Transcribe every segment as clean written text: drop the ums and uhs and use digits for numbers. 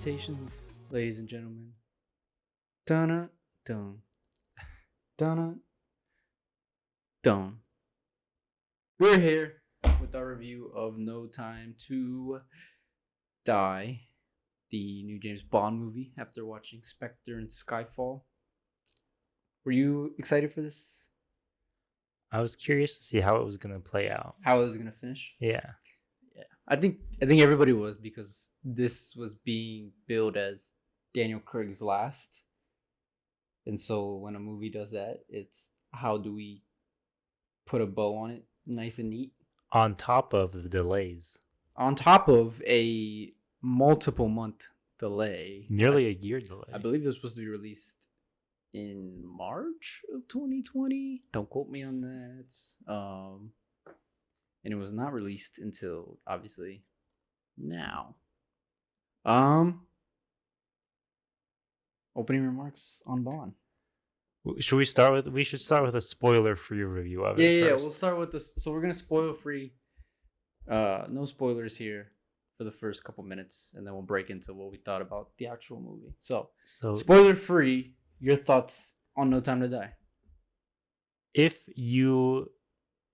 Salutations, ladies and gentlemen. Dun dun dun dun. We're here with our review of No Time to Die, the new James Bond movie. After watching Spectre and Skyfall, were you excited for this? I was curious to see how it was going to play out. How it was gonna finish? Yeah. Yeah, I think everybody was, because this was being billed as Daniel Craig's last. And so when a movie does that, it's how do we put a bow on it, nice and neat, On top of the delays. on top of a multiple month delay. Nearly a year delay. I believe it was supposed to be released in March of 2020. Don't quote me on that. And it was not released until obviously now. Opening remarks on Bond. Should we start with? We should start with a spoiler-free review of it. Yeah. First. We'll start with this. So we're gonna spoil free. No spoilers here for the first couple minutes, and then we'll break into what we thought about the actual movie. So spoiler free. Your thoughts on No Time to Die? If you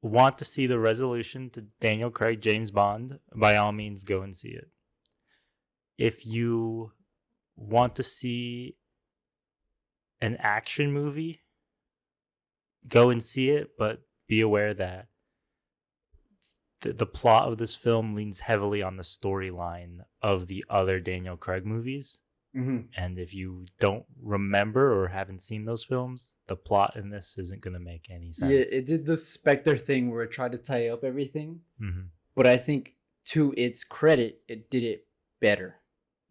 want to see the resolution to Daniel Craig, James Bond, by all means, go and see it. If you want to see an action movie, go and see it, but be aware that the plot of this film leans heavily on the storyline of the other Daniel Craig movies. Mm-hmm. And if you don't remember or haven't seen those films, the plot in this isn't going to make any sense. Yeah, it did the Spectre thing where it tried to tie up everything. Mm-hmm. But I think, to its credit, it did it better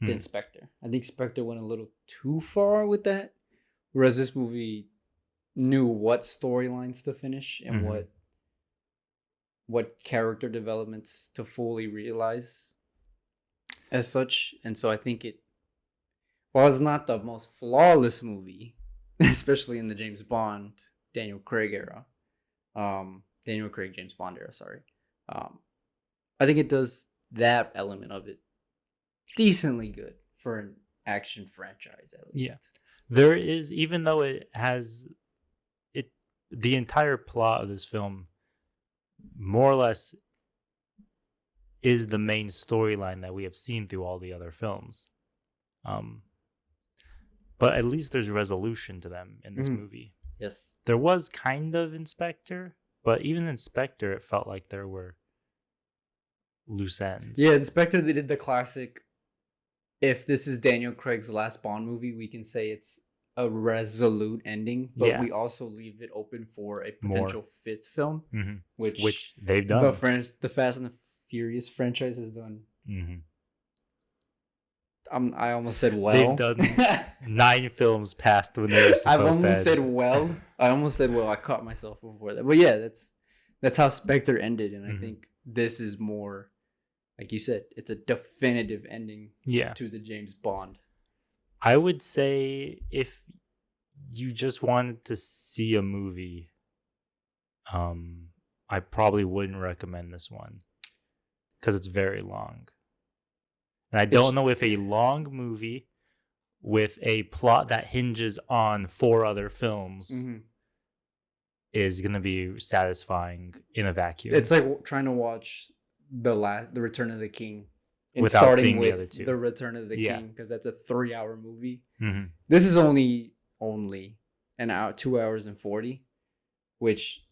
than Spectre. I think Spectre went a little too far with that, whereas this movie knew what storylines to finish and what character developments to fully realize as such. And so I think while it's not the most flawless movie, especially in the James Bond, Daniel Craig era, Daniel Craig, James Bond era, sorry. I think it does that element of it decently good for an action franchise, at least. Yeah. There is, even though it has the entire plot of this film more or less is the main storyline that we have seen through all the other films. But at least there's resolution to them in this movie. Yes. There was kind of in Spectre, but even in Spectre, it felt like there were loose ends. Yeah, in Spectre, they did the classic, if this is Daniel Craig's last Bond movie, we can say it's a resolute ending, but we also leave it open for a potential fifth film, which they've done. The Fast and the Furious franchise has done. Mm-hmm. I almost said well. They've done 9 films past when they were supposed to. I almost said well. I caught myself before that. But yeah, that's how Spectre ended, and I think this is more, like you said, it's a definitive ending to the James Bond. I would say if you just wanted to see a movie, I probably wouldn't recommend this one because it's very long. And I don't know if a long movie with a plot that hinges on 4 other films is going to be satisfying in a vacuum. It's like trying to watch the Return of the King and without starting seeing with the Return of the King, because that's a 3-hour movie. Mm-hmm. This is only an hour, 2 hours and 40, which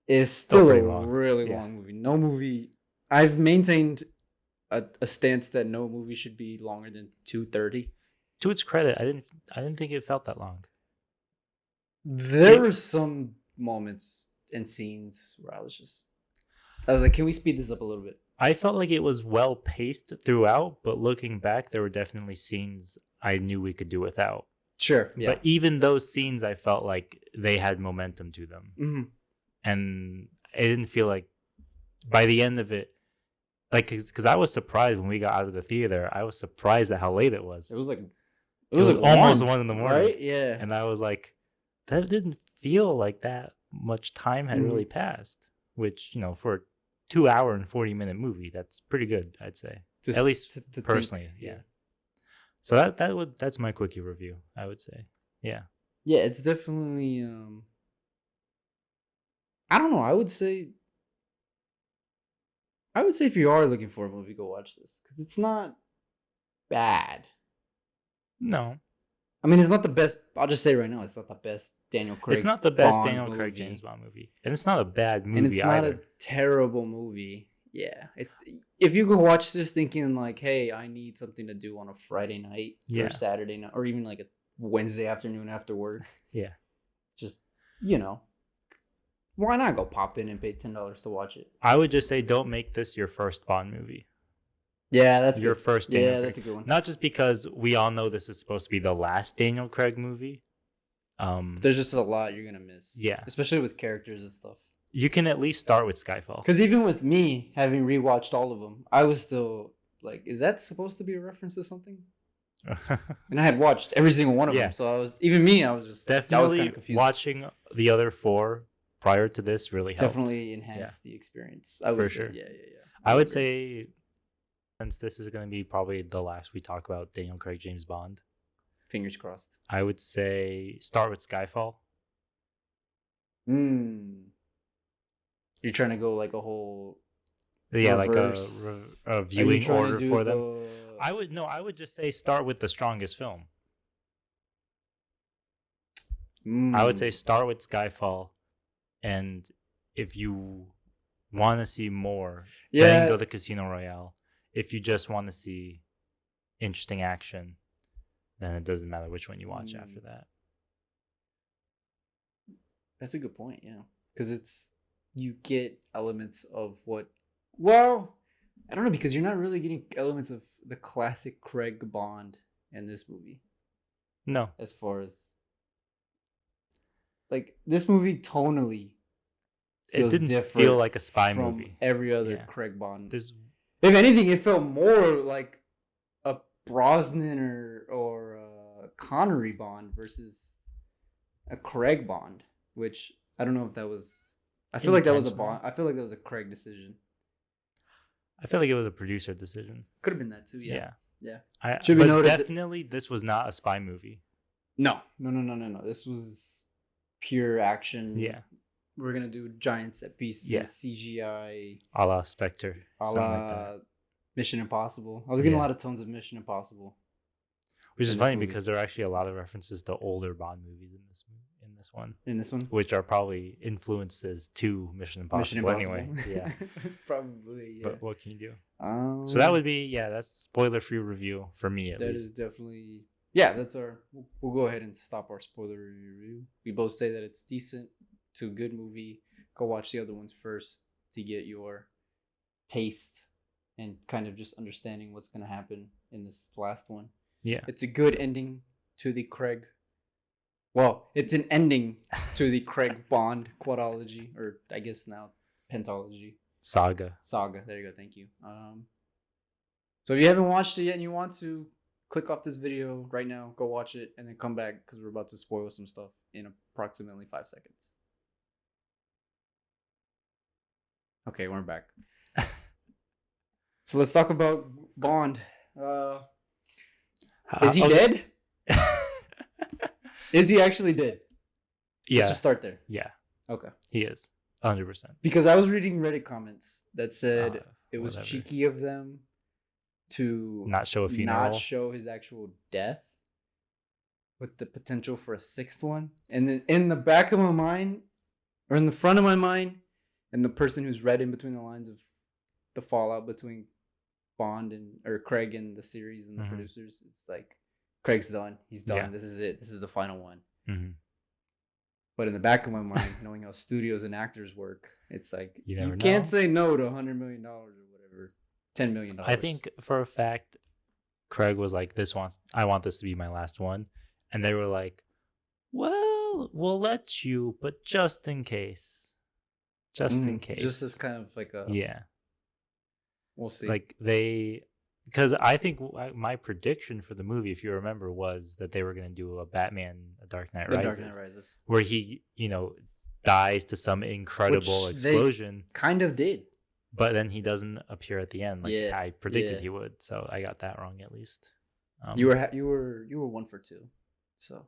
is still a really long movie. No movie. I've maintained a stance that no movie should be longer than 2:30. To its credit, I didn't think it felt that long. There were some moments and scenes where I was like, can we speed this up a little bit? I felt like it was well paced throughout, but looking back, there were definitely scenes I knew we could do without. Sure, yeah. But even those scenes, I felt like they had momentum to them. Mm-hmm. And I didn't feel like by the end of it, like, because I was surprised when we got out of the theater. I was surprised at how late it was. It was like almost 1 in the morning, right? Yeah. And I was like, that didn't feel like that much time had really passed. Which, for a 2 hour and 40-minute movie, that's pretty good, I'd say. At least personally, yeah. So that's my quickie review, I would say. Yeah. Yeah, it's definitely I don't know. I would say if you are looking for a movie, go watch this because it's not bad. No, I mean, it's not the best. I'll just say right now, it's not the best Daniel Craig. it's not the best Bond Daniel Craig movie. James Bond movie, and it's not a bad movie And it's not either. a terrible movie. Yeah, if you go watch this thinking like, hey, I need something to do on a Friday night Yeah. or Saturday night or even like a Wednesday afternoon after work, Yeah. just why not go pop in and pay $10 to watch it? I would just say don't make this your first Bond movie. Yeah, that's Your good. first Daniel Yeah, Craig. that's a good one. Not just because we all know this is supposed to be the last Daniel Craig movie. There's just a lot you're gonna miss. Yeah. Especially with characters and stuff. You can at least start with Skyfall. Because even with me having rewatched all of them, I was still like, is that supposed to be a reference to something? And I had watched every single one of Yeah. them, so I was kind Definitely of confused. watching the other four prior to this really helped. Definitely enhanced the experience. I would For say, sure. yeah. I would say, since this is going to be probably the last we talk about Daniel Craig James Bond, Fingers crossed. I would say start with Skyfall. You're trying to go like a whole Yeah, reverse- like a Are you viewing trying to order do for them. the- I would just say start with the strongest film. I would say Mm. start with Skyfall, and if you want to see more, then go to Casino Royale. If you just want to see interesting action, then it doesn't matter which one you watch after that. That's a good point, yeah. Because you get elements of I don't know, because you're not really getting elements of the classic Craig Bond in this movie. No, As far as like this movie tonally it feels didn't different feel like a spy from movie. every other Yeah. Craig Bond. This If anything, it felt more like a Brosnan or a Connery Bond versus a Craig Bond, which I don't know if that was. I feel like that was a Intentional. Bond. I feel like that was a Craig decision. I feel like it was a producer decision. Could have been that too. Yeah. Should be But noted that- definitely, this was not a spy movie. No. This was pure action. Yeah, We're gonna do giant set pieces, Yeah. CGI, a la Spectre, a something la like that. Mission Impossible. I was getting Yeah. a lot of tones of Mission Impossible. Which is in this funny movie. because there are actually a lot of references to older Bond movies in this one, In this one, which are probably influences to Mission Impossible. Anyway, yeah. Probably. Yeah. But what can you do? Um, So that would be that's spoiler-free review for me at that least. is definitely that's our. We'll go ahead and stop our spoiler review. We both say that it's decent to a good movie. Go watch the other ones first to get your taste and kind of just understanding what's gonna happen in this last one. Yeah, It's a good ending to the Craig. Well, it's an ending to the Craig Bond quadology, or I guess now pentology saga. saga. There you go. Thank you. So if you haven't watched it yet and you want to, click off this video right now, go watch it, and then come back because we're about to spoil some stuff in approximately 5 seconds. Okay, we're back. So let's talk about Bond. Is he dead? Is he actually dead? Yeah, Let's just start there. yeah, Okay. he is 100%. Because I was reading Reddit comments that said it was whatever. cheeky of them to Not show a funeral. not show his actual death with the potential for a sixth one. And then in the back of my mind, or in the front of my mind, and the person who's read in between the lines of the fallout between Bond or Craig and the series and the Mhm. producers, it's like Craig's done. He's done. Yeah. This is it. This is the final one. Mhm. But in the back of my mind, knowing how studios and actors work, it's like You you, never can't know. say no to $100 million or whatever, $10 million. I think for a fact, Craig was like, I want this to be my last one," and they were like, "Well, we'll let you, but just in case, in case." just as kind of like a yeah, we'll see. like because I think my prediction for the movie, if you remember, was that they were going to do a Batman, A Dark Knight The Rises, Dark Knight Rises where he, dies to some incredible Which they- explosion, kind of did. but then he doesn't appear at the end like Yeah, I predicted yeah. he would. So I got that wrong at least. You were 1 for 2, so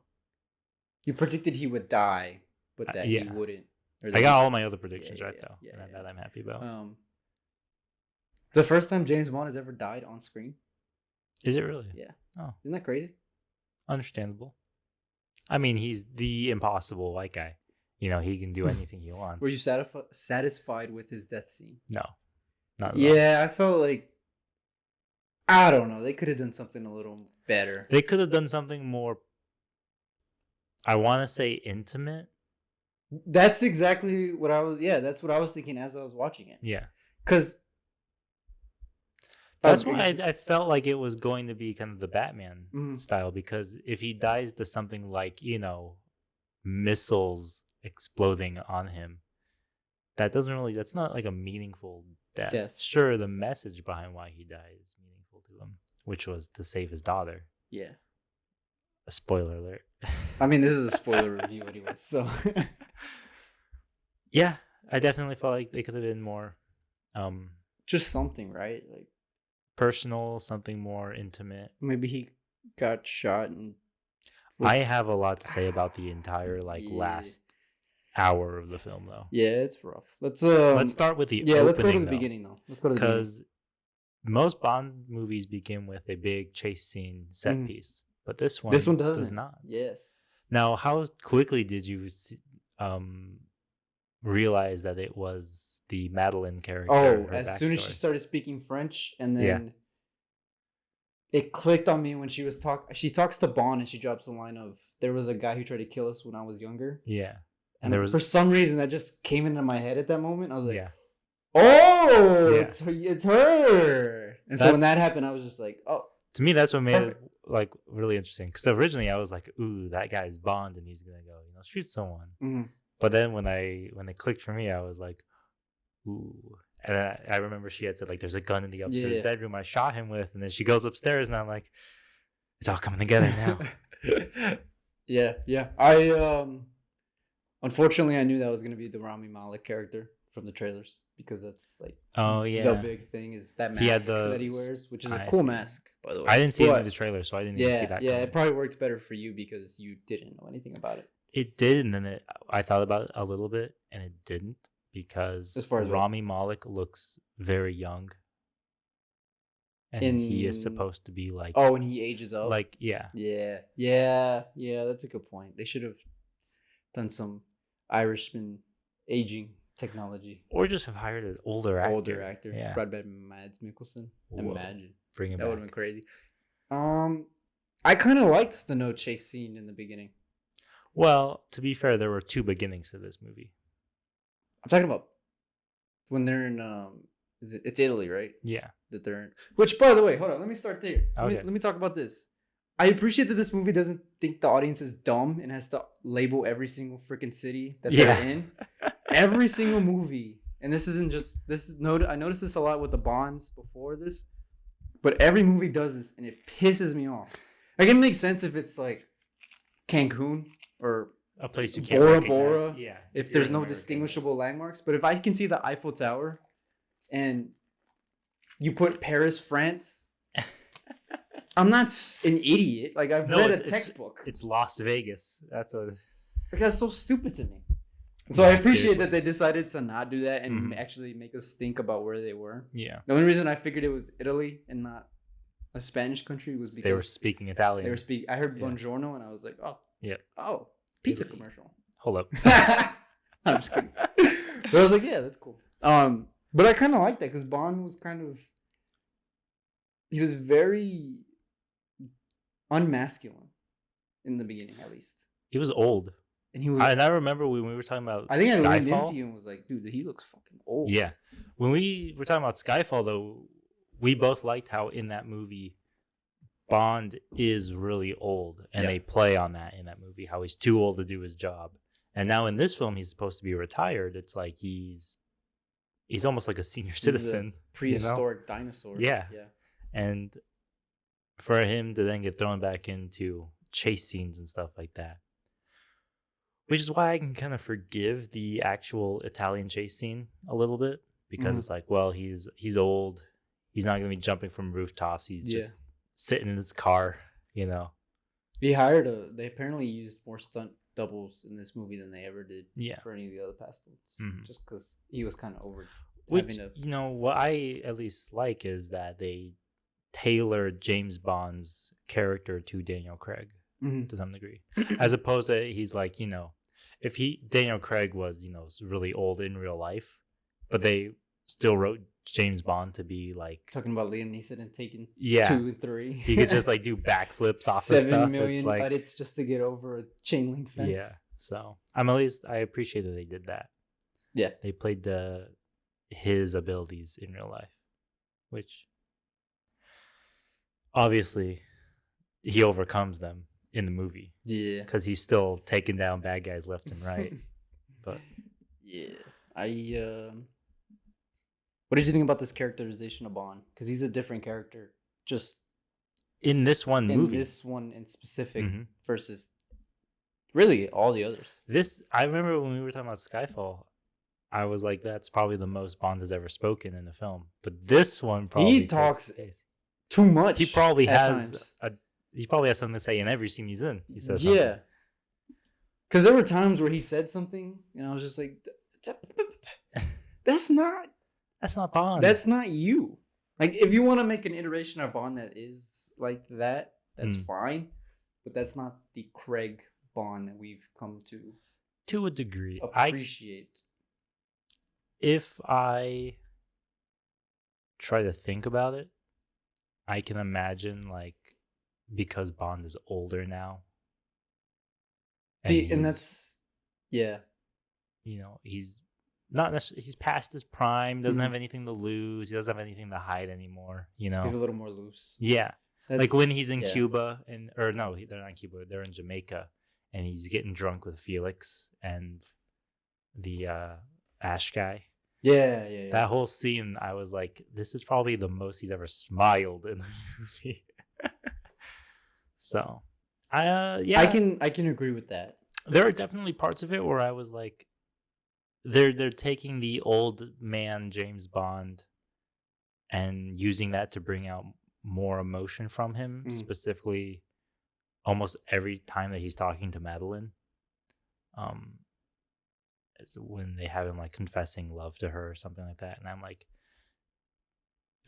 you predicted he would die, but that he yeah. wouldn't. Or I that got he- all my other predictions yeah, right yeah, though, yeah, and yeah. that I'm happy about. The first time James Bond has ever died on screen. Is it really? Yeah. Oh, Isn't that crazy? understandable. I mean, he's the impossible white guy. You know, he can do anything he wants. Were you satisfied with his death scene? No, not at all. Yeah, I felt like I don't know. They could have done something a little better. They could have done something more. I want to say intimate. That's exactly what I was. Yeah, that's what I was thinking as I was watching it. Yeah, Because that's why I felt like it was going to be kind of the Batman Mhm. style. Because if he dies to something like missiles exploding on him, that's not like a meaningful death. Sure, the message behind why he died is meaningful to him, which was to save his daughter. Yeah. A spoiler alert. I mean, this is a spoiler review anyway, so Yeah, I definitely felt like they could have been more just something, right? Like personal, something more intimate. maybe he got shot and I have a lot to say about the entire Yeah. last hour of the film though. Yeah, it's rough. Let's start with the let's go to the though, beginning though. Let's go to the beginning. because most Bond movies begin with a big chase scene set Mhm. piece, but this one Does does not. Yes. Now, how quickly did you realize that it was the Madeline character? Oh, her as soon as she backstory? started speaking French, and then Yeah. it clicked on me when she talks to Bond and she drops the line of "There was a guy who tried to kill us when I was younger," Yeah, and there was for some reason that just came into my head at that moment. I was like, yeah. "Oh, Yeah. it's her!" And so when That's- that happened, I was just like, "Oh, To me, that's what made Perfect. it like really interesting. Because originally I was like, "Ooh, that guy's Bond, and he's gonna go, shoot someone." mhm. But then when it clicked for me, I was like, "Ooh." And I remember she had said like, "There's a gun in the upstairs Yeah. bedroom I shot him with," and then she goes upstairs, and I'm like, "It's all coming together now." yeah. I unfortunately I knew that was gonna be the Rami Malek character from the trailers because that's like Oh the yeah, big thing is that mask He had that he wears, which is a I cool see. mask, by the way. I didn't see it in But- the trailer, so I didn't even see that. Yeah, coming. it probably works better for you because you didn't know anything about it. It did, and then I thought about it a little bit, and it didn't because As far as what? Rami Malek looks very young, and he is In- supposed to be like, Oh, and he ages up. yeah, yeah. That's a good point. They should have done some Irishman aging technology. or just have hired an older actor. Yeah, brought back Mads Mikkelsen. Whoa. Imagine bring him that would have back. been crazy. I kind of liked the no chase scene in the beginning. Well, to be fair, there were two beginnings to this movie. I'm talking about when they're in it's Italy, right? Yeah, That they're in. Which, by the way, hold on, let me start there. Okay. Let me talk about this. I appreciate that this movie doesn't think the audience is dumb and has to label every single freaking city that Yeah. they're in. Every single movie, and this isn't just I noticed this a lot with the Bonds before this, but every movie does this, and it pisses me off. Like it makes sense if it's like Cancun or a place you can't Bora recognize. Bora, Yeah, if you're there's in no America. distinguishable landmarks. But if I can see the Eiffel Tower and you put Paris, France, I'm not an idiot. Like I've No, read it's- a it's- textbook. It's Las Vegas. That's what. Like, that's so stupid to me. So I Yeah, appreciate seriously. that they decided to not do that and Mhm. actually make us think about where they were. Yeah, The only reason I figured it was Italy and not a Spanish country was because they were speaking Italian. they were speaking. I heard Yeah. Buongiorno and I was like, Yeah. Pizza Italy. commercial. Hold up. I'm just kidding. But I was like, yeah, that's cool. But I kind of like that because Bond was he was very unmasculine in the beginning, at least. He was old. And he was. And I remember when we were talking about I think I leaned Skyfall. into you and was like, dude, he looks fucking old. Yeah. When we were talking about Skyfall, though, we both liked how in that movie, Bond is really old. And Yeah. they play on that in that movie, how he's too old to do his job. And now in this film, he's supposed to be retired. It's like he's almost like a senior He's a citizen. prehistoric dinosaur. Yeah. Yeah. And for him to then get thrown back into chase scenes and stuff like that. Which is why I can kind of forgive the actual Italian chase scene a little bit. Because Mhm. it's like, well, he's old. He's not going to be jumping from rooftops. He's Yeah. just sitting in his car, you know. They apparently used more stunt doubles in this movie than they ever did Yeah. for any of the other past ones. Mhm. Just because he was kind of over Which, having to. you know, what I at least like is that they tailored James Bond's character to Daniel Craig Mhm. to some degree, as opposed to he's like, you know, if Daniel Craig was, you know, really old in real life, but they still wrote James Bond to be like, Talking about Liam Neeson and taking yeah, 2 and 3. he could just like do backflips off of 7 stuff. million It's like, edits just to get over a chain link fence. yeah. So I'm at least I appreciate that they did that. Yeah. They played his abilities in real life, which obviously he overcomes them in the movie Yeah. because he's still taking down bad guys left and right. But yeah, what did you think about this characterization of Bond? Because he's a different character, just in this one in movie, this one in specific Mhm. versus really all the others. I remember when we were talking about Skyfall, I was like, that's probably the most Bond has ever spoken in a film. But this one probably takes talks the case. Too much. He probably at has times. he probably has something to say in every scene he's in. He says Yeah. something. Because there were times where he said something, and I was just like, "That's not That's not Bond. That's not you." Like, if you want to make an iteration of Bond that is like that, that's fine. But that's not the Craig Bond that we've come to a degree. appreciate. If I try to think about it, I can imagine like because Bond is older now. See, and he's, that's yeah. you know, he's not necessarily he's past his prime, doesn't Mhm. have anything to lose, he doesn't have anything to hide anymore, you know. He's a little more loose. Yeah. Like That's- when he's in yeah. Cuba they're not in Cuba, they're in Jamaica and he's getting drunk with Felix and the Ash guy. Yeah. That whole scene, I was like, this is probably the most he's ever smiled in the movie. So, yeah, I can agree with that. there are definitely parts of it where I was like, they're taking the old man James Bond and using that to bring out more emotion from him, specifically almost every time that he's talking to Madeline. It's when they have him like confessing love to her or something like that, and I'm like,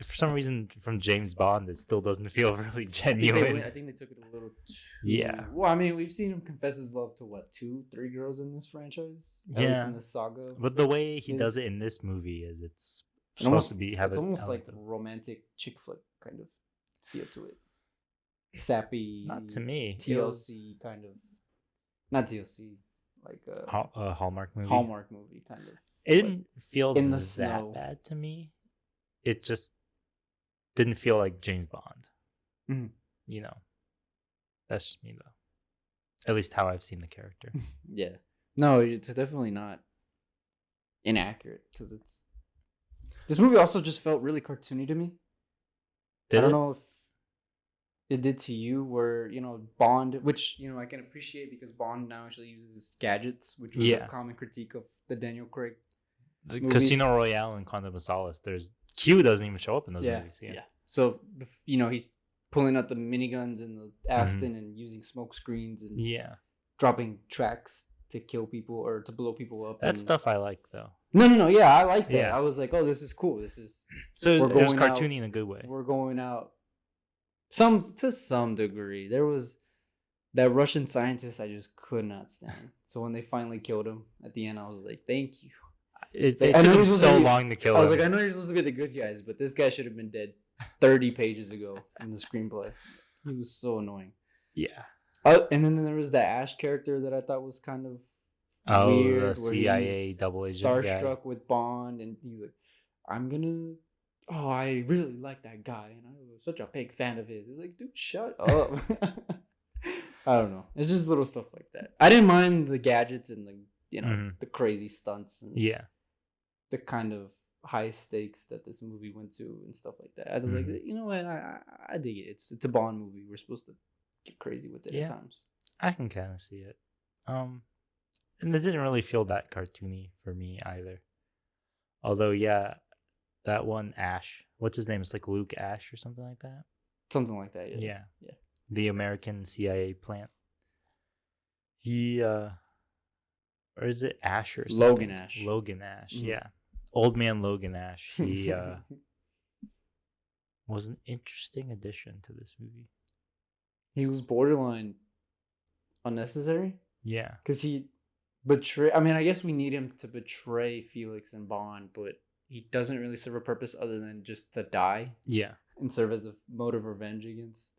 for some reason from James Bond it still doesn't feel really genuine. I think they took it a little too. Yeah. Well, I mean, we've seen him confess his love to what 2, 3 girls in this franchise. At least Yeah. in this saga. But the way he does His- it in this movie is it's It supposed almost to be it's almost element like of- romantic chick flick kind of feel to it. Sappy. not to me. It was TLC kind of. Not TLC, like a Hallmark movie. Hallmark movie kind of. It didn't feel in the that snow. bad to me. It just didn't feel like James Bond. Mhm. You know, that's just me though. At least how I've seen the character. Yeah. No, it's definitely not inaccurate because it's. This movie also just felt really cartoony to me. Did I don't it? know if it did to you, where Bond, which I can appreciate because Bond now actually uses gadgets, which was Yeah. a common critique of the Daniel Craig. The movies. Casino Royale and Quantum of Solace. Q doesn't even show up in those Yeah, movies. yeah. So he's pulling out the miniguns and the Aston and using smoke screens and Yeah. dropping tracks to kill people or to blow people up. That and- stuff I like though. No. Yeah, I like that. Yeah. I was like, oh, this is cool. This is So We're it was going out- cartoony in a good way. we're going out. To some degree, there was that Russian scientist I just could not stand. So when they finally killed him at the end, I was like, thank you. It I took know him he's supposed so to be- long to kill I was him. like, I know you're supposed to be the good guys, but this guy should have been dead 30 pages ago in the screenplay. He was so annoying. Yeah. And then there was that Ash character that I thought was kind of Oh, weird. the where CIA he's double agent guy. starstruck with Bond, and he's like, Oh, I really like that guy, and I was such a big fan of his. It's like, dude, shut up. I don't know. It's just little stuff like that. I didn't mind the gadgets and the crazy stunts and Yeah. the kind of high stakes that this movie went to and stuff like that. I was like, you know what? I dig it. It's a Bond movie. We're supposed to get crazy with it Yeah. at times. I can kind of see it. And it didn't really feel that cartoony for me either. Although, yeah, that one Ash, what's his name? It's like Luke Ash or something like that. Something like that. Yeah. Yeah. The American CIA plant. He or is it Ash or something? Logan Ash. Logan Ash, Mhm. yeah. Old man Logan Ash. He was an interesting addition to this movie. He was borderline unnecessary Yeah. because he betray. I mean, I guess we need him to betray Felix and Bond, but he doesn't really serve a purpose other than just to die Yeah. and serve as a mode of revenge against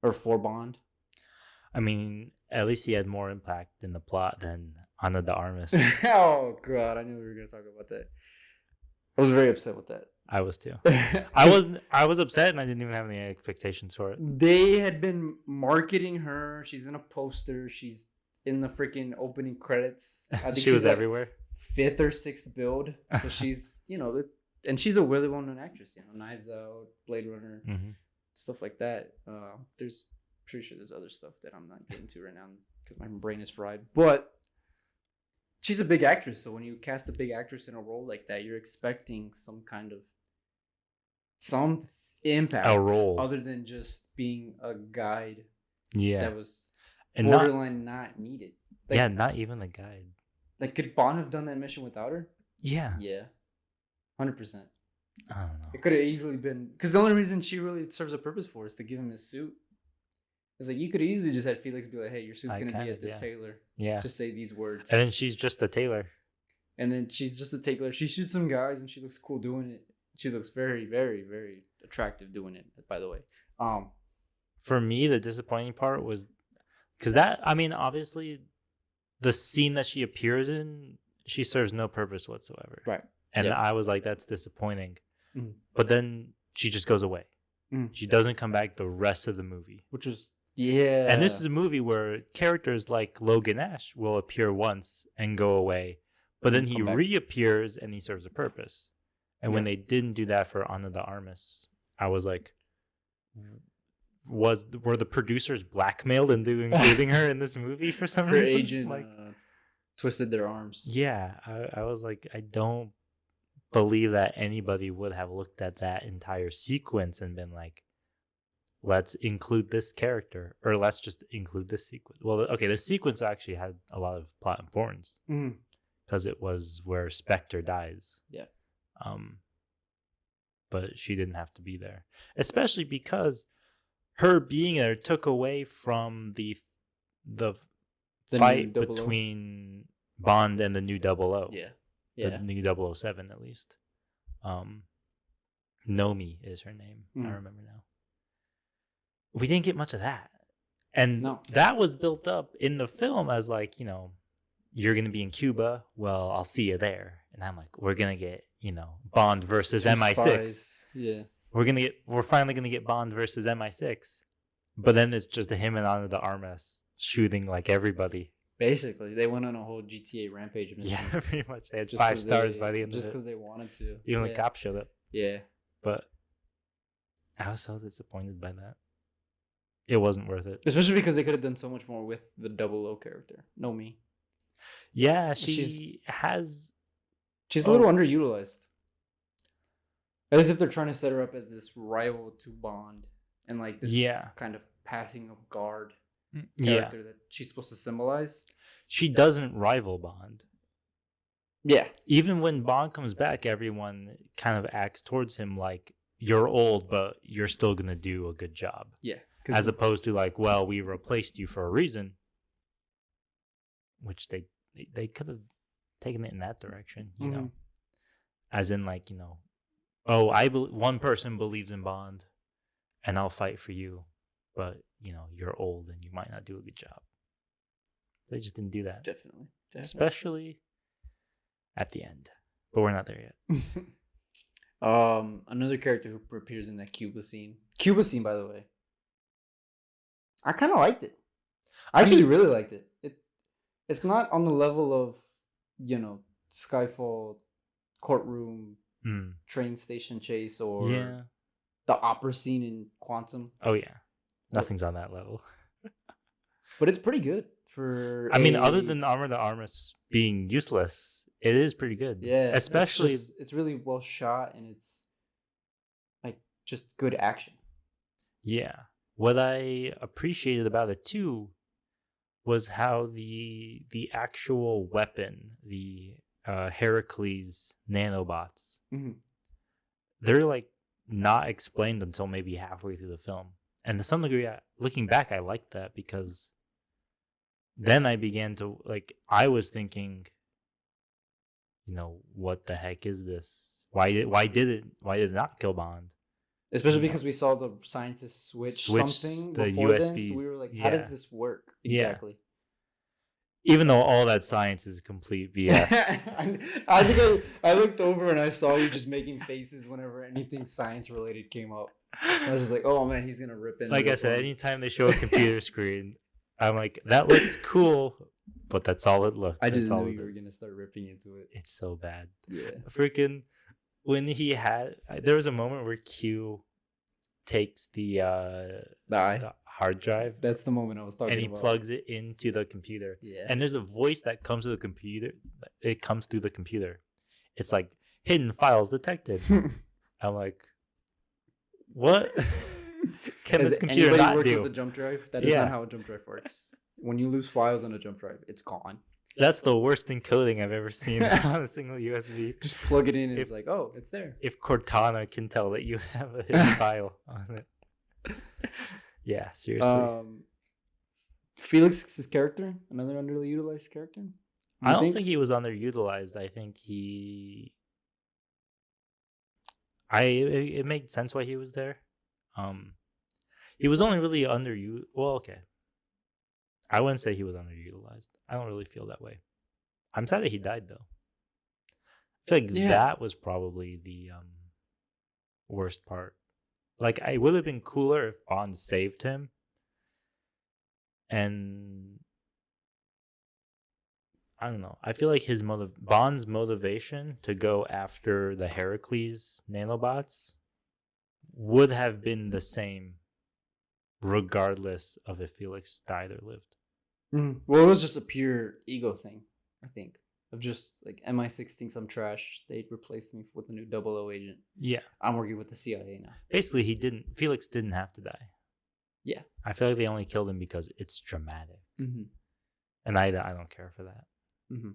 or for Bond. I mean, at least he had more impact in the plot than Ana de Armas. Oh god, I knew we were gonna talk about that. I was very upset with that. I was too. I was upset and I didn't even have any expectations for it. They had been marketing her. She's in a poster. She's in the freaking opening credits. I think She was like everywhere. 5th or 6th build. So she's, and she's a really well-known actress. Knives Out, Blade Runner, Hmm. stuff like that. Pretty sure there's other stuff that I'm not getting to right now because my brain is fried. But she's a big actress, so when you cast a big actress in a role like that, you're expecting some impact, A role. other than just being a guide Yeah. that was And not, borderline not needed. Like, yeah, not even the guide. like could Bond have done that mission without her? Yeah. Yeah, 100%. I don't know. It could have easily been because the only reason she really serves a purpose for is to give him his suit. It's like you could easily just have Felix be like, "Hey, your suit's I gonna kind be of, at this yeah. tailor. Yeah. Just say these words." And then she's just a tailor. And then she's just a tailor. She shoots some guys, and she looks cool doing it. She looks very, very, very attractive doing it. By the way, For me, the disappointing part was because obviously, the scene that she appears in, she serves no purpose whatsoever. right. And Yeah. I was like, that's disappointing. Mhm. But then she just goes away. Mhm. She doesn't come back the rest of the movie. Which was And this is a movie where characters like Logan Ash will appear once and go away, but then And he come back. reappears and he serves a purpose. And when Yeah. they didn't do that for Ana de Armas, I was like, were the producers blackmailed into including her in this movie for some her reason? agent twisted their arms. Yeah, I was like, I don't believe that anybody would have looked at that entire sequence and been like, let's include this character, or let's just include this sequence. Well, okay, the sequence actually had a lot of plot importance Mhm. because it was where Spectre dies. Yeah. But she didn't have to be there, especially because her being there took away from the The fight new 00. between Bond and the new 00. Yeah. The Yeah. new 007 at least. Nomi is her name. I Mhm. remember now. We didn't get much of that. And No. that was built up in the film as like, you're going to be in Cuba. Well, I'll see you there. And I'm like, we're going to get, Bond versus Two MI6. spies. Yeah. We're finally going to get Bond versus MI6. But then it's just him and Ana de Armas shooting like everybody. Basically, they went on a whole GTA rampage mission. Yeah, pretty much. They had just 5 'cause stars they- by the end just of because it. they wanted to. Even the yeah. cop showed up. Yeah. But I was so disappointed by that. It wasn't worth it. Especially because they could have done so much more with the 00 character. No me. Yeah, She's she's a little underutilized. As if they're trying to set her up as this rival to Bond and like this kind of passing of guard character that she's supposed to symbolize. She doesn't rival Bond. Yeah. Even when Bond comes back, everyone kind of acts towards him like, you're old, but you're still going to do a good job. Yeah. As opposed to like, well, we replaced you for a reason. Which they could have taken it in that direction, you know. As in like, one person believes in Bond and I'll fight for you, but you're old and you might not do a good job. They just didn't do that. Definitely. Especially at the end. But we're not there yet. Another character who appears in that Cuba scene, by the way, I kind of liked it. I actually really liked it. It's not on the level of Skyfall, courtroom, train station chase, or the opera scene in Quantum. Oh yeah, nothing's on that level. But it's pretty good for. Other than Ana de Armas being useless, it is pretty good. Yeah, especially it's really well shot and it's like just good action. Yeah. What I appreciated about it too was how the actual weapon, the Heracles nanobots, Hmm. they're like not explained until maybe halfway through the film. And to some degree, looking back, I liked that because then I began to like. I was thinking, what the heck is this? Why did it not kill Bond? Especially Yeah. because we saw the scientists switch something the before then, USB. so we were like, "How does this work Yeah. exactly?" Even though all that science is complete BS. I think I looked over and I saw you just making faces whenever anything science related came up. I was just like, "Oh man, he's gonna rip in." Like I said, anytime they show a computer screen, I'm like, that looks cool, but that's all it looked. I just That's knew all you it were is. gonna start ripping into it. It's so bad. Yeah. Freaking when there was a moment where Q takes the hard drive That's the moment I was talking and he about. plugs it into the computer. Yeah. And there's a voice that comes to the computer. It comes through the computer. It's like hidden files detected. I'm like, what can Has this computer anybody not worked do? with a jump drive? That is Yeah. not how a jump drive works. When you lose files on a jump drive, it's gone. That's the worst encoding I've ever seen on a single USB. Just plug it in and If- it's like, oh, it's there. If Cortana can tell that you have a hidden file on it. Yeah, seriously. Felix's character, another underutilized character. I don't think he was underutilized. I think it made sense why he was there. He was only really well, okay. I wouldn't say he was underutilized. I don't really feel that way. I'm sad that he died though. I feel like that was probably the worst part. Like, it would have been cooler if Bond saved him. And I don't know. I feel like Bond's motivation to go after the Heracles nanobots would have been the same regardless of if Felix died or lived. Well, it was just a pure ego thing, I think. Of just like MI6 thinks I'm trash. They replaced me with a new 00 agent. Yeah. I'm working with the CIA now. Basically, Felix didn't have to die. Yeah. I feel like they only killed him because it's dramatic. Mm-hmm. And I don't care for that. Mm-hmm.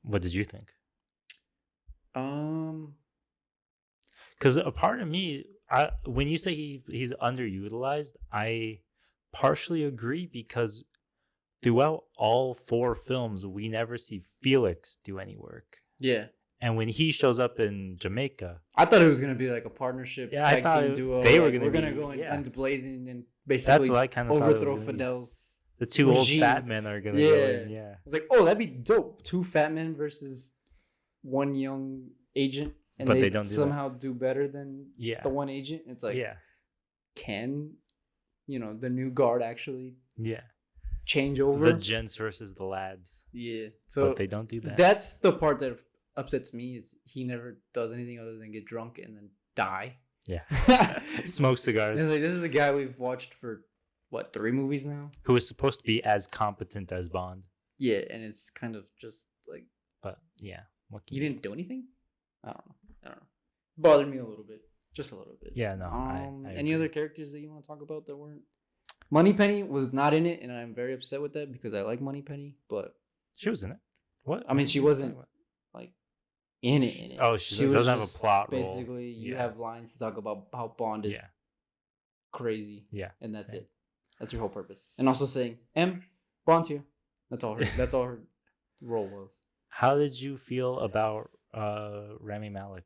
What did you think? Because a part of me, when you say he's underutilized, I partially agree because throughout all 4 films, we never see Felix do any work. Yeah. And when he shows up in Jamaica, I thought it was gonna be like a partnership tag team duo. They were like, gonna go in yeah. guns blazing and basically what I kind of overthrow Fidel's. The 2 old regime. fat men are gonna go in. Yeah. I was like, oh, that'd be dope. 2 fat men versus 1 young agent, and But they they don't do somehow do better than Yeah. the 1 agent. It's like, Yeah. can the new guard actually Yeah. change over? The gents versus the lads. Yeah. So But they don't do that. that's the part that upsets me is he never does anything other than get drunk and then die. Yeah. Smoke cigars. It's like, this is a guy we've watched for what, 3 movies now? Who is supposed to be as competent as Bond. Yeah, and it's kind of just like, But yeah. What can he you didn't do anything? I don't know. Bothered me a little bit. Just a little bit. Yeah, no. I Any agree. other characters that you want to talk about that weren't? Moneypenny was not in it, and I'm very upset with that because I like Moneypenny, but She was in it. What? I mean, she wasn't like in it. Oh, she doesn't have a just plot role. Basically, you Yeah. have lines to talk about how Bond is Yeah. crazy, Yeah. and that's same. it. That's her whole purpose, and also saying Bond's here. That's all her. That's all her role was. How did you feel about Rami Malek?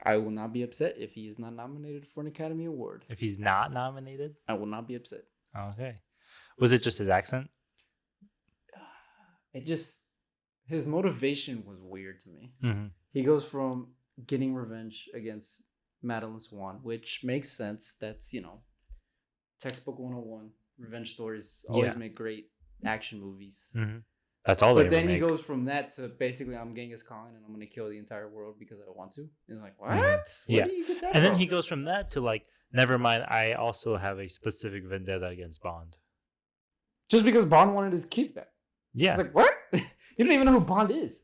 I will not be upset if he is not nominated for an Academy Award. If he's not nominated? I will not be upset. Okay. Was it just his accent? His motivation was weird to me. Mm-hmm. He goes from getting revenge against Madeline Swan, which makes sense. That's, textbook 101. Revenge stories always make great action movies. Mm-hmm. That's all they But then ever he make. goes from that to basically, I'm Genghis Khan and I'm going to kill the entire world because I want to. And it's like, what? Yeah. Where do you get that And then from? he goes from that to like, never mind, I also have a specific vendetta against Bond. Just because Bond wanted his kids back. Yeah. It's like, what? You don't even know who Bond is.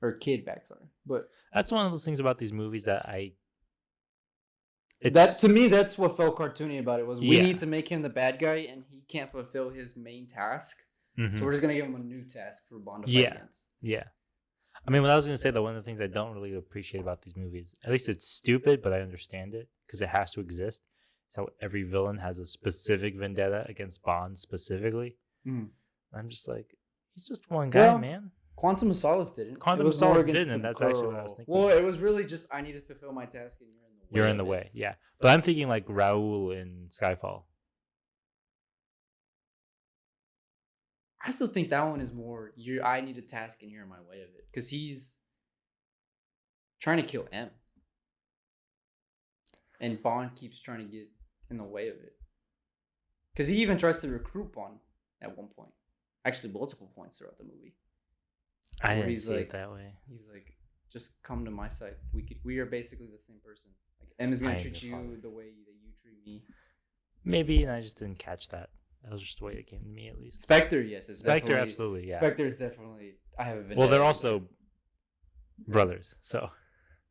or kid back. Sorry, but That's one of those things about these movies that that to me, that's what felt cartoony about it. Was we Yeah. need to make him the bad guy, and he can't fulfill his main task, so we're just gonna give him a new task for Bond to fight Yeah. against. Yeah. I mean, what I was going to say, though, one of the things I don't really appreciate about these movies, at least it's stupid, but I understand it because it has to exist. It's how every villain has a specific vendetta against Bond specifically. Mhm. I'm just like, he's just one guy, Well, man. Quantum of Solace didn't. Quantum It was of more Solace against didn't, the and that's actually what I was girl. thinking. Well, it was really just I need to fulfill my task, and you're in the way. You're in of the it. way, yeah. But I'm thinking like Raoul in Skyfall. I still think that one is more. I need a task, and you're in my way of it, because he's trying to kill M, and Bond keeps trying to get in the way of it. Because he even tries to recruit Bond at one point, actually multiple points throughout the movie. I Where didn't he's see like- it that way. He's like, just come to my side. We are basically the same person. Like M is I gonna am treat your you father. the way that you treat me. Maybe, and I just didn't catch that. That was just the way it came to me, at least. Spectre, yes, it's Spectre, definitely- absolutely, yeah. Spectre is definitely. I have a vendetta. Well, they're with also brothers. So,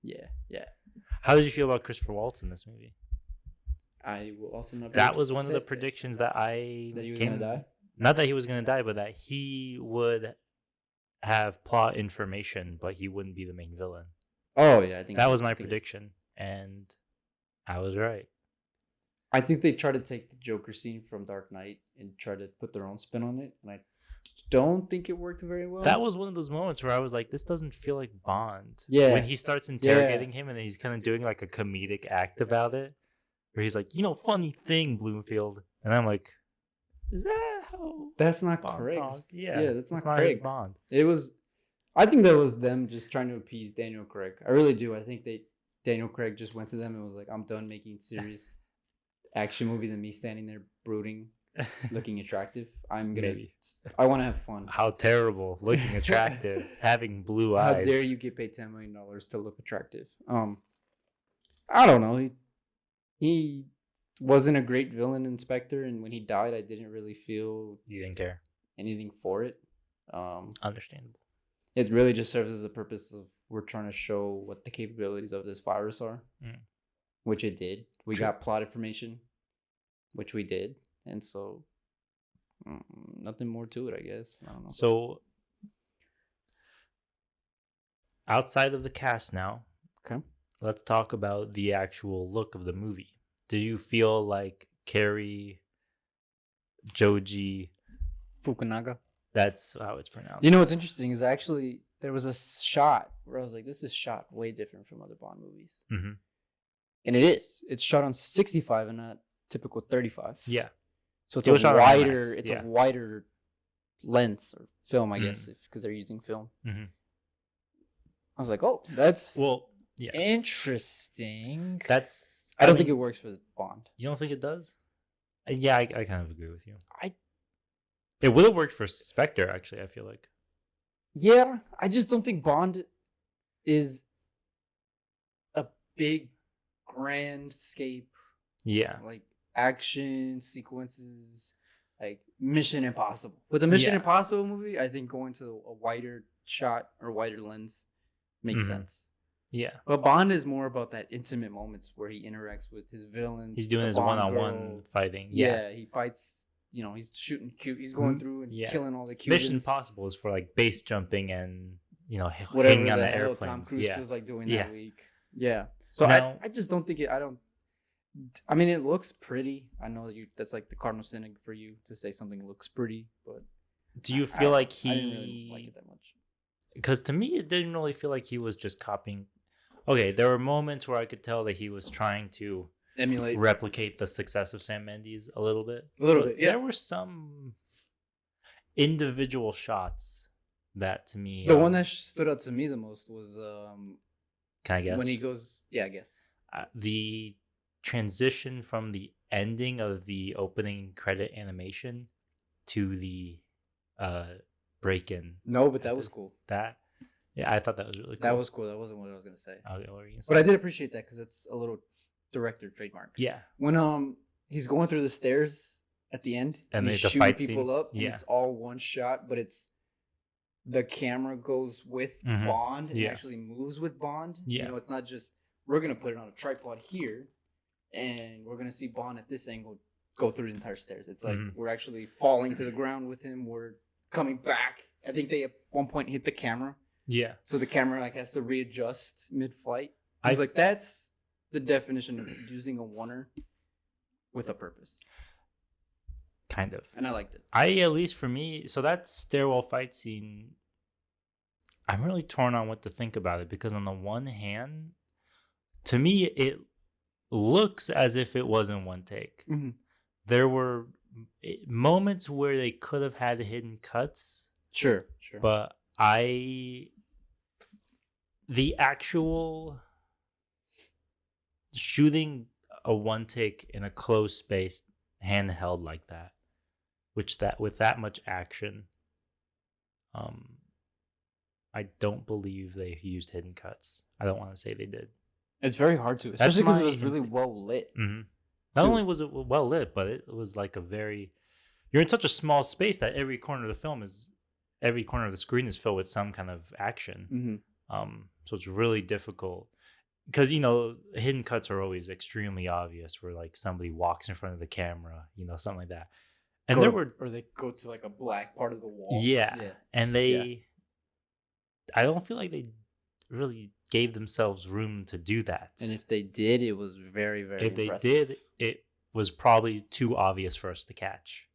it. Yeah. how did you feel about Christopher Waltz in this movie? I will also not. Be That was one of the upset predictions that I that he was came- gonna die. Not that he was going to die, but that he would have plot information, but he wouldn't be the main villain. Oh yeah, I think That was I my think- prediction, and I was right. I think they try to take the Joker scene from Dark Knight and try to put their own spin on it, and I don't think it worked very well. That was one of those moments where I was like, this doesn't feel like Bond. Yeah. When he starts interrogating him and then he's kind of doing like a comedic act about it, where he's like, funny thing, Bloomfield. And I'm like, is that how That's not Bond Craig's. talk? Yeah, Yeah, that's not his Craig. Bond. It was. I think that was them just trying to appease Daniel Craig. I really do. I think Daniel Craig just went to them and was like, "I'm done making serious action movies and me standing there brooding, looking attractive. I'm gonna. Maybe. I want to have fun. How terrible, looking attractive, having blue eyes. How dare you get paid $10 million to look attractive? I don't know. He wasn't a great villain in Spectre, and when he died, I didn't really feel You didn't care. anything for it. Understandable. It really just serves as a purpose of we're trying to show what the capabilities of this virus are, which it did. We True. got plot information, which we did, and so nothing more to it, I guess. I don't know. So, outside of the cast now, Okay. let's talk about the actual look of the movie. Did you feel like Carrie Joji, Fukunaga. that's how it's pronounced? You know what's interesting is actually there was a shot where I was like, this is shot way different from other Bond movies. Mhm. And it is. It's shot on 65 and not typical 35. Yeah. So it's It was a shot on wider, IMAX, it's yeah. a wider lens or film, I Mhm. guess, because they're using film. Mhm. I was like, oh, that's Well, yeah. interesting. That's. I don't think mean, it works for Bond. You don't think it does? Yeah, I kind of agree with you. I- It would have worked for Spectre, actually. I feel like. Yeah, I just don't think Bond is a big grand scape Yeah. like action sequences, like Mission Impossible. With the Mission Yeah. Impossible movie, I think going to a wider shot or wider lens makes Mhm. sense. Yeah. But Bond is more about that intimate moments where he interacts with his villains. He's doing the his Bond one-on-one girl. fighting. Yeah. He fights. He's shooting. He's going Mhm. through and Yeah. killing all the Cubans. Mission Impossible is for like base jumping and Whatever hanging on the the hell airplane. Tom Cruise Yeah. feels like doing Yeah. that week. Yeah. So Now- I just don't think it. I mean, it looks pretty. I know that's like the cardinal sin for you to say something looks pretty, but Do you I feel like I didn't really like he? it that much. Because to me, it didn't really feel like he was just copying. Okay, there were moments where I could tell that he was trying to Emulate replicate the success of Sam Mendes a little bit. a little But bit. Yeah. There were some individual shots that to me. The one that stood out to me the most was can I guess when he goes. Yeah, I guess. The transition from the ending of the opening credit animation to the break-in. No, but that was cool. That yeah, I thought that was really cool. That was cool. That wasn't what I was gonna say. Okay, what were you gonna But I say? did appreciate that because it's a little director trademark. Yeah, When he's going through the stairs at the end And he's the shooting fight people scene. up and Yeah. it's all one shot, but it's the camera goes with Mhm. Bond and Yeah. actually moves with Bond. Yeah. You know, it's not just we're gonna put it on a tripod here, and we're gonna see Bond at this angle go through the entire stairs. It's like Mhm. we're actually falling to the ground with him. We're coming back. I think they at one point hit the camera, Yeah. so the camera like has to readjust mid-flight. I I was like, that's the definition of using a oneer with a purpose, kind of. and I liked it. At least for me, so that stairwell fight scene, I'm really torn on what to think about it because on the one hand, to me, it looks as if it was in one take. Mhm. There were moments where they could have had hidden cuts, Sure. but the actual shooting a one take in a closed space handheld like that, with that much action, I don't believe they used hidden cuts. I don't want to say they did. It's very hard to, That's especially because my it was really instinct. well lit. Mm-hmm. Not Too. only was it well lit, but it was like you're in such a small space that every corner of the screen is filled with some kind of action. Mm-hmm. So it's really difficult because hidden cuts are always extremely obvious, where like somebody walks in front of the camera, something like that. And Or they go to like a black part of the wall. yeah. And I don't feel like they really gave themselves room to do that. And if they did, it was very, very if they impressive. did, it was probably too obvious for us to catch.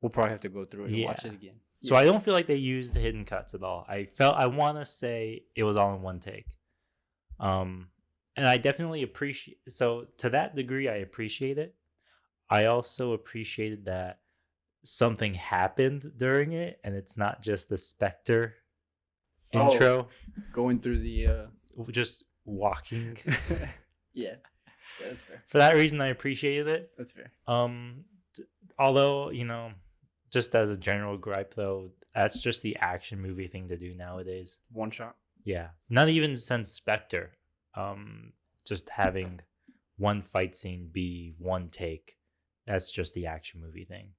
We'll probably have to go through it and watch Yeah. it again. So I don't feel like they used the hidden cuts at all. I want to say it was all in one take. And I definitely appreciate, so to that degree, I appreciate it. I also appreciated that something happened during it, and it's not just the Spectre intro, Going through the just walking. yeah, that's fair. For that reason, I appreciated it. That's fair. Although, just as a general gripe, though, that's just the action movie thing to do nowadays. One shot. Yeah, not even since Spectre. Just having one fight scene be one take. That's just the action movie thing.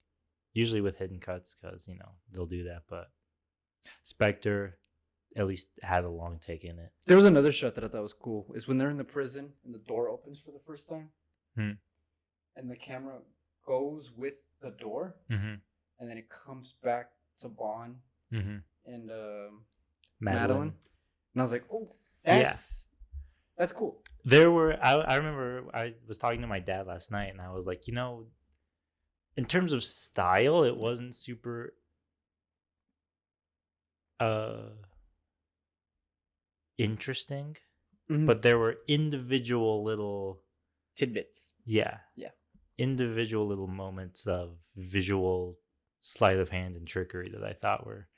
Usually with hidden cuts, because they'll do that. But Spectre at least had a long take in it. There was another shot that I thought was cool. Is when they're in the prison and the door opens for the first time, and the camera goes with the door, and then it comes back to Bond and Madeline. And I was like, oh, that's cool. There were, I remember I was talking to my dad last night, and I was like, in terms of style, it wasn't super interesting, but there were individual little tidbits. Yeah. Individual little moments of visual sleight of hand and trickery that I thought were,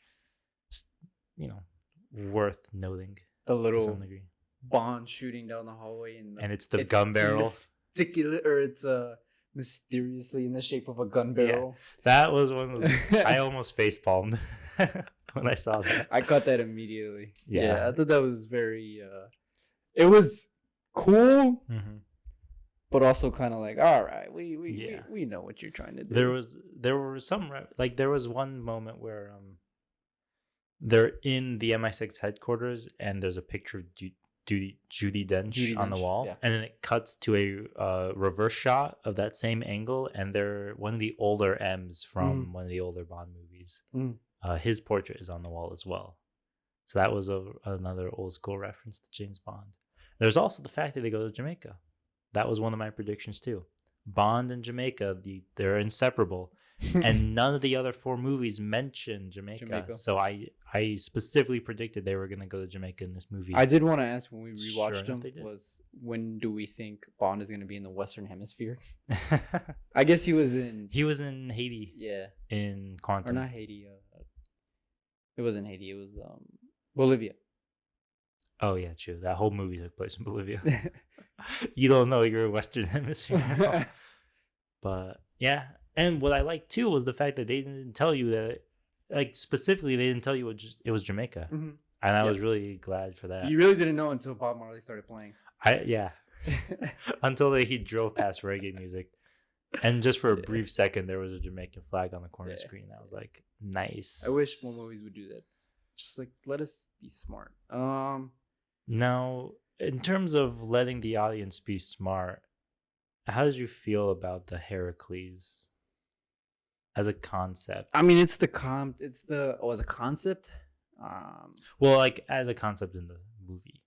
worth noting. The to little some degree. Bond shooting down the hallway, and it's the gun barrel. It's mysteriously in the shape of a gun barrel. That was one of those. I almost facepalmed when I saw that. I caught that immediately. Yeah. I thought that was very. It was cool, but also kind of like, all right, we know what you're trying to do. There were some there was one moment where they're in the MI6 headquarters and there's a picture of Judi Dench on the wall, and then it cuts to a reverse shot of that same angle, and they're one of the older M's from one of the older Bond movies. His portrait is on the wall as well, so that was another old school reference to James Bond. There's also the fact that they go to Jamaica. That was one of my predictions too. Bond and Jamaica, they're inseparable. And none of the other 4 movies mention Jamaica. So I specifically predicted they were going to go to Jamaica in this movie. I did want to ask when we rewatched Sure them was when do we think Bond is going to be in the Western Hemisphere? I guess he was in Haiti. Yeah. In Quantum. Or not Haiti. It wasn't Haiti. It was Bolivia. Oh yeah, true. That whole movie took place in Bolivia. You don't know you're a Western Hemisphere. But yeah. And what I liked too was the fact that they didn't tell you that, like specifically, they didn't tell you it was Jamaica, and I was really glad for that. You really didn't know until Bob Marley started playing. Until he drove past reggae music, and just for a brief second, there was a Jamaican flag on the corner screen. I was like, nice. I wish more movies would do that. Just like let us be smart. Now, in terms of letting the audience be smart, how did you feel about the Heracles as a concept? I mean, it's as a concept. Well, like as a concept in the movie.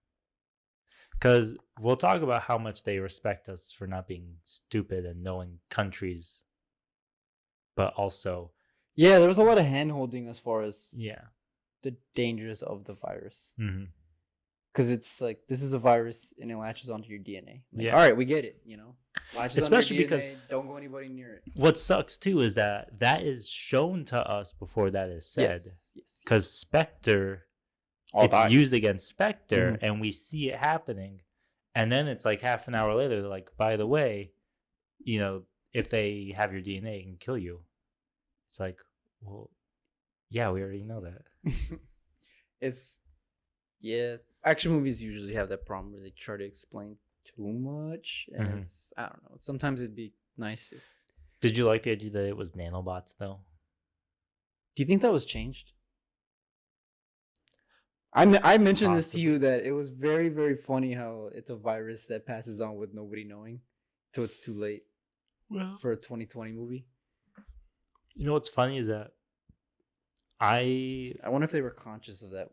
Because we'll talk about how much they respect us for not being stupid and knowing countries, but also, Yeah, there was a lot of hand holding as far as yeah. the dangers of the virus. Mm-hmm. Because it's like, this is a virus and it latches onto your DNA. Like, Yeah. all right, we get it, you know? Latches Especially onto your DNA, don't go anybody near it. What sucks too is that is shown to us before that is said. Yes. Because Spectre, All it's dies. used against Spectre, Mhm. and we see it happening. And then it's like half an hour later, they're like, by the way, you know, if they have your DNA, it can kill you. It's like, well, yeah, we already know that. It's, yeah, action movies usually have that problem where they try to explain too much. And Mhm. it's, I don't know. Sometimes it'd be nice if. Did you like the idea that it was nanobots, though? Do you think that was changed? I mentioned this to Possibly. you that it was very, very funny how it's a virus that passes on with nobody knowing till it's too late Well, for a 2020 movie. you know what's funny is that I I wonder if they were conscious of that.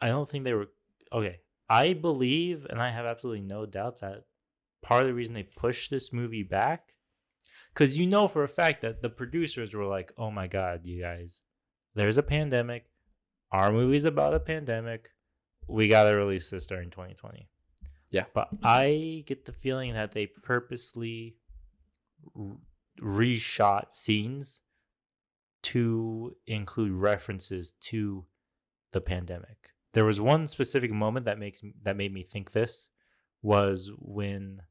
don't think they were okay. I believe, and I have absolutely no doubt that part of the reason they pushed this movie back, because you know for a fact that the producers were like, "Oh my god, you guys, there's a pandemic. Our movie's about a pandemic. We gotta release this during 2020." Yeah. But I get the feeling that they purposely reshot scenes to include references to the pandemic. There was one specific moment that made me think this was when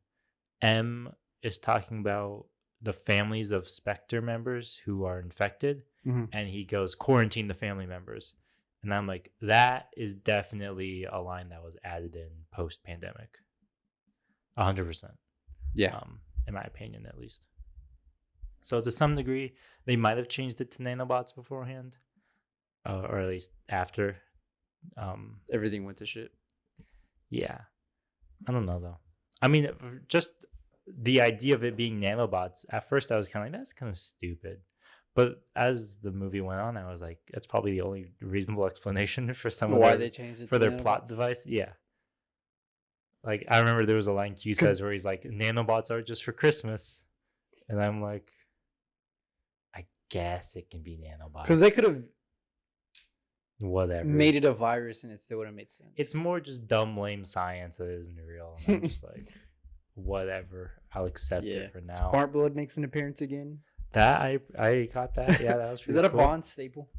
M is talking about the families of Spectre members who are infected, Mhm. and he goes, quarantine the family members. And I'm like, that is definitely a line that was added in post pandemic. 100%. Yeah. In my opinion, at least. So to some degree, they might have changed it to nanobots beforehand, or at least after. Everything went to shit. Yeah, I don't know though. I mean, just the idea of it being nanobots. At first, I was kind of like, that's kind of stupid. But as the movie went on, I was like, that's probably the only reasonable explanation for some of Why their, they changed it for to their plot nanobots? device. Yeah. Like I remember there was a line Q says where he's like, "Nanobots are just for Christmas," and I'm like, I guess it can be nanobots Because they could have whatever. made it a virus and it still would have made sense. It's more just dumb, lame science that isn't real. And I'm just like, whatever. I'll accept Yeah. it for now. Spark Blood makes an appearance again. That I caught that. Yeah, that was Is pretty that a cool. Bond staple?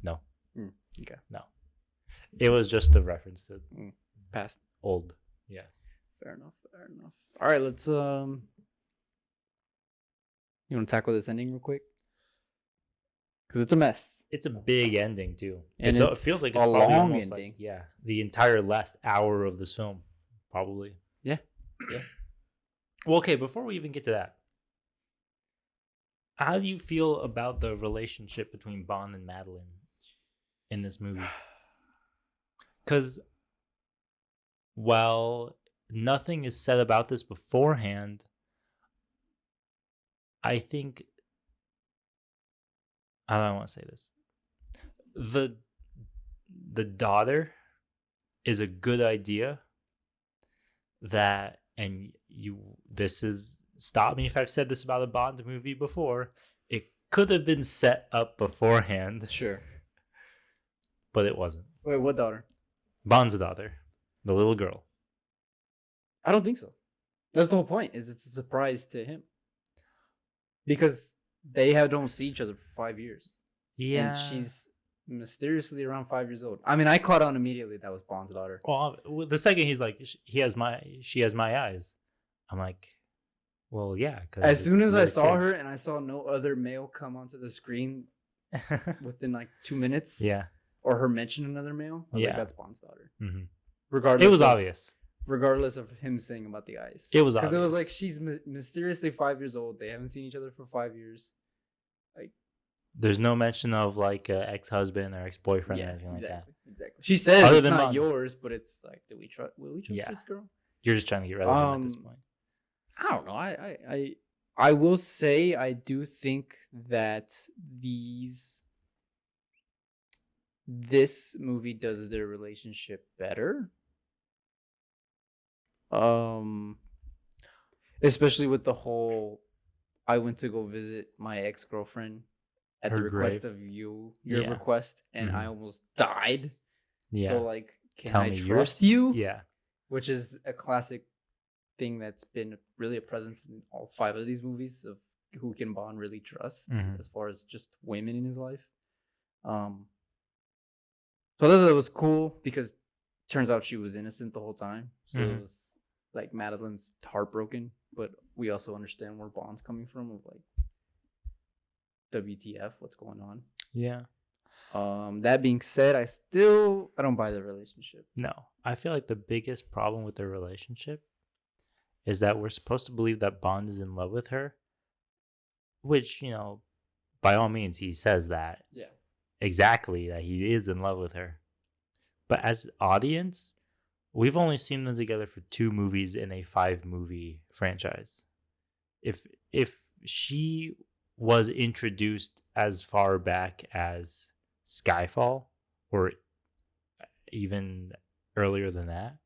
No. Okay. No. It was just a reference to Past. old. Yeah. Fair enough. All right, let's You want to tackle this ending real quick? Because it's a mess. It's a big ending too. And it it's feels like a it's probably long almost ending. like, yeah, the entire last hour of this film, probably. Yeah. Well, okay, before we even get to that, how do you feel about the relationship between Bond and Madeline in this movie? Because while nothing is said about this beforehand, I think I don't want to say this. The daughter is a good idea. That, and this is, stop me if I've said this about a Bond movie before, it could have been set up beforehand, Sure. but it wasn't. Wait, what daughter? Bond's daughter, the little girl. I don't think so. That's the whole point. Is it's a surprise to him because they don't see each other for 5 years. Yeah, And she's mysteriously around 5 years old. I mean, I caught on immediately that was Bond's daughter. well, the second he's like, she has my eyes. I'm like, well, yeah. As soon as I saw her and I saw no other male come onto the screen her, within like 2 minutes, yeah, or her mention another male, I was Yeah. like, that's Bond's daughter. hmm Regardless, it was of, obvious. regardless of him saying about the eyes. It was because it was obvious. like she's mysteriously 5 years old. They haven't seen each other for 5 years. Like, There's no mention of like ex-husband or ex-boyfriend or Yeah, anything like that. exactly. She says Other it's than not Bond. yours, but it's like, do we trust? Will we trust Yeah. this girl? You're just trying to get rid of him at this point. I don't know. I will say I do think that this movie does their relationship better. Especially with the whole, I went to go visit my ex-girlfriend at the Her request grave. of your Yeah. request, and I Mhm. almost died. Yeah. So like, can Tell I me trust yours. you? Yeah. Which is a classic thing that's been really a presence in all 5 of these movies of who can Bond really trust Mhm. as far as just women in his life. So I thought that was cool because turns out she was innocent the whole time. So Mhm. it was like Madeline's heartbroken, but we also understand where Bond's coming from of like, WTF, what's going on? Yeah. That being said, I don't buy the relationship. No, I feel like the biggest problem with their relationship is that we're supposed to believe that Bond is in love with her, which, by all means, he says that Yeah. exactly, that he is in love with her. But as audience, we've only seen them together for 2 movies in a 5-movie franchise. If she was introduced as far back as Skyfall, or even earlier than that,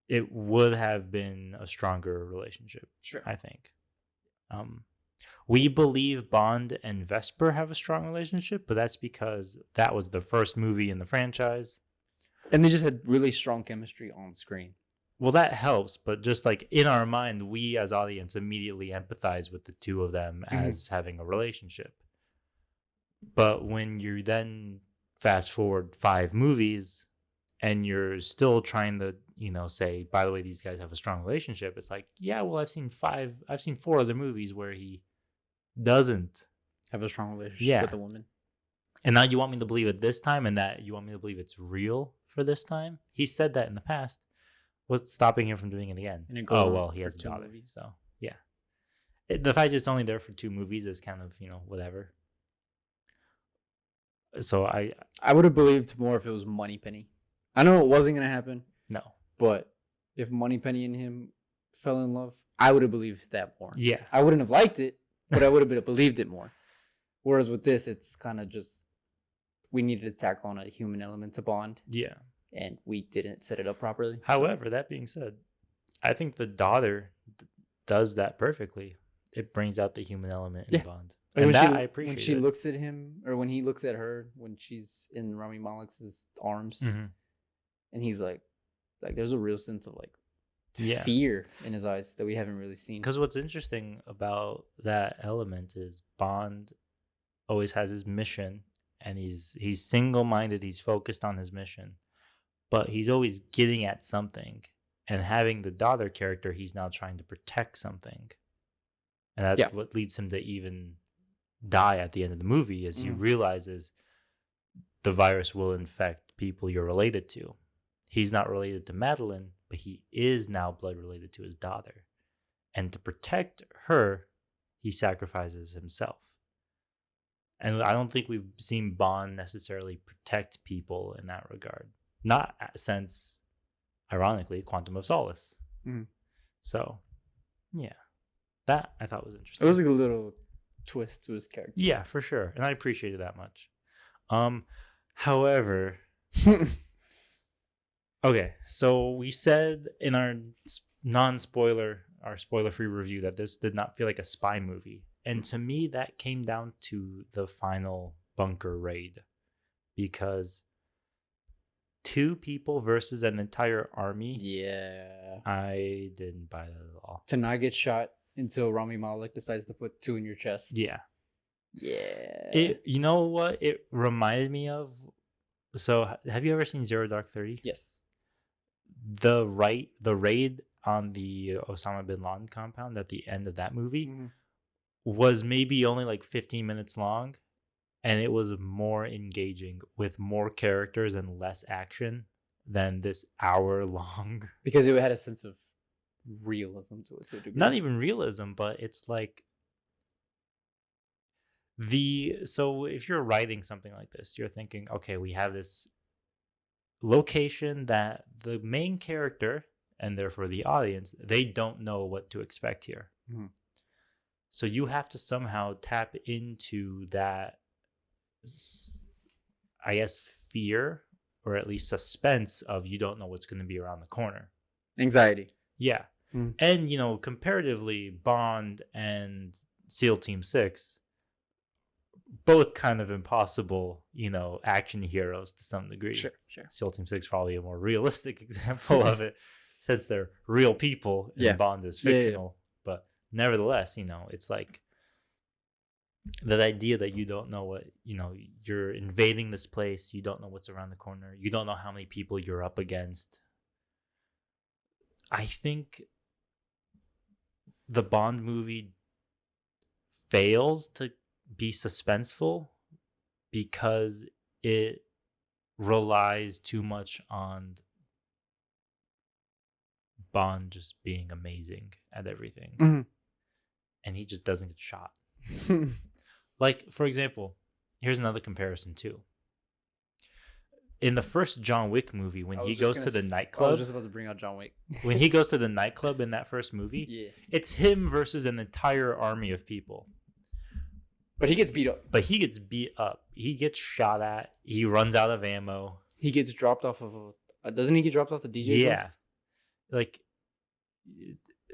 it would have been a stronger relationship. Sure. I think. We believe Bond and Vesper have a strong relationship, but that's because that was the first movie in the franchise. And they just had really strong chemistry on screen. Well, that helps, but just like in our mind, we as audience immediately empathize with the 2 of them as having a relationship. But when you then fast forward 5 movies and you're still trying to, say, by the way, these guys have a strong relationship, it's like, yeah, well, I've seen 4 other movies where he doesn't have a strong relationship with the woman. And now you want me to believe it this time, and that you want me to believe it's real for this time? He said that in the past. What's stopping him from doing it again? And it goes on he for has a 2 daughter. movies. So, yeah. The fact it's only there for 2 movies is kind of, whatever. So I would have believed more if it was Moneypenny. I know it wasn't going to happen. No. But if Moneypenny and him fell in love, I would have believed that more. Yeah. I wouldn't have liked it, but I would have believed it more. Whereas with this, it's kind of just, we needed to tack on a human element to Bond. Yeah. And we didn't set it up properly. However, that being said, I think the daughter does that perfectly. It brings out the human element in Bond. And I appreciate when she looks at him, or when he looks at her, when she's in Rami Malek's arms, and he's like there's a real sense of fear in his eyes that we haven't really seen. Because what's interesting about that element is Bond always has his mission, and he's single-minded. He's focused on his mission, but he's always getting at something. And having the daughter character, he's now trying to protect something, and that's what leads him to even die at the end of the movie, as he realizes the virus will infect people you're related to. He's not related to Madeline, but he is now blood related to his daughter. And to protect her, he sacrifices himself. And I don't think we've seen Bond necessarily protect people in that regard. Not since, ironically, Quantum of Solace. So, yeah. That I thought was interesting. It was like a little twist to his character. Yeah, for sure. And I appreciated that much. However, okay, so we said in our spoiler-free review that this did not feel like a spy movie. And to me, that came down to the final bunker raid. Because 2 people versus an entire army. Yeah. I didn't buy that at all. To not get shot until Rami Malek decides to put 2 in your chest. Yeah. Yeah. You know what it reminded me of? So, have you ever seen Zero Dark 30? Yes. The raid on the Osama bin Laden compound at the end of that movie was maybe only like 15 minutes long, and it was more engaging with more characters and less action than this hour-long. Because it had a sense of realism to it. To a degree. Not even realism, but it's like So if you're writing something like this, you're thinking, okay, we have this location that the main character and therefore the audience, they don't know what to expect here. Mhm. So you have to somehow tap into that, I guess, fear or at least suspense of you don't know what's going to be around the corner. Anxiety. Yeah. Mm. And, comparatively, Bond and SEAL Team 6, both kind of impossible, action heroes to some degree. Sure. SEAL Team 6 probably a more realistic example of it, since they're real people and Yeah. Bond is Yeah, yeah. fictional. But nevertheless, it's like that idea that you don't know what, you're invading this place, you don't know what's around the corner, you don't know how many people you're up against. I think the Bond movie fails to be suspenseful because it relies too much on Bond just being amazing at everything. Mhm. And he just doesn't get shot. Like, for example, here's another comparison too. In the first John Wick movie, when he goes to the I was nightclub, just about to bring out John Wick. when he goes to the nightclub in that first movie, Yeah. it's him versus an entire army of people. But he gets beat up. But he gets beat up. He gets shot at. He runs out of ammo. He gets dropped off of doesn't he get dropped off the DJ? Yeah. booth? Like,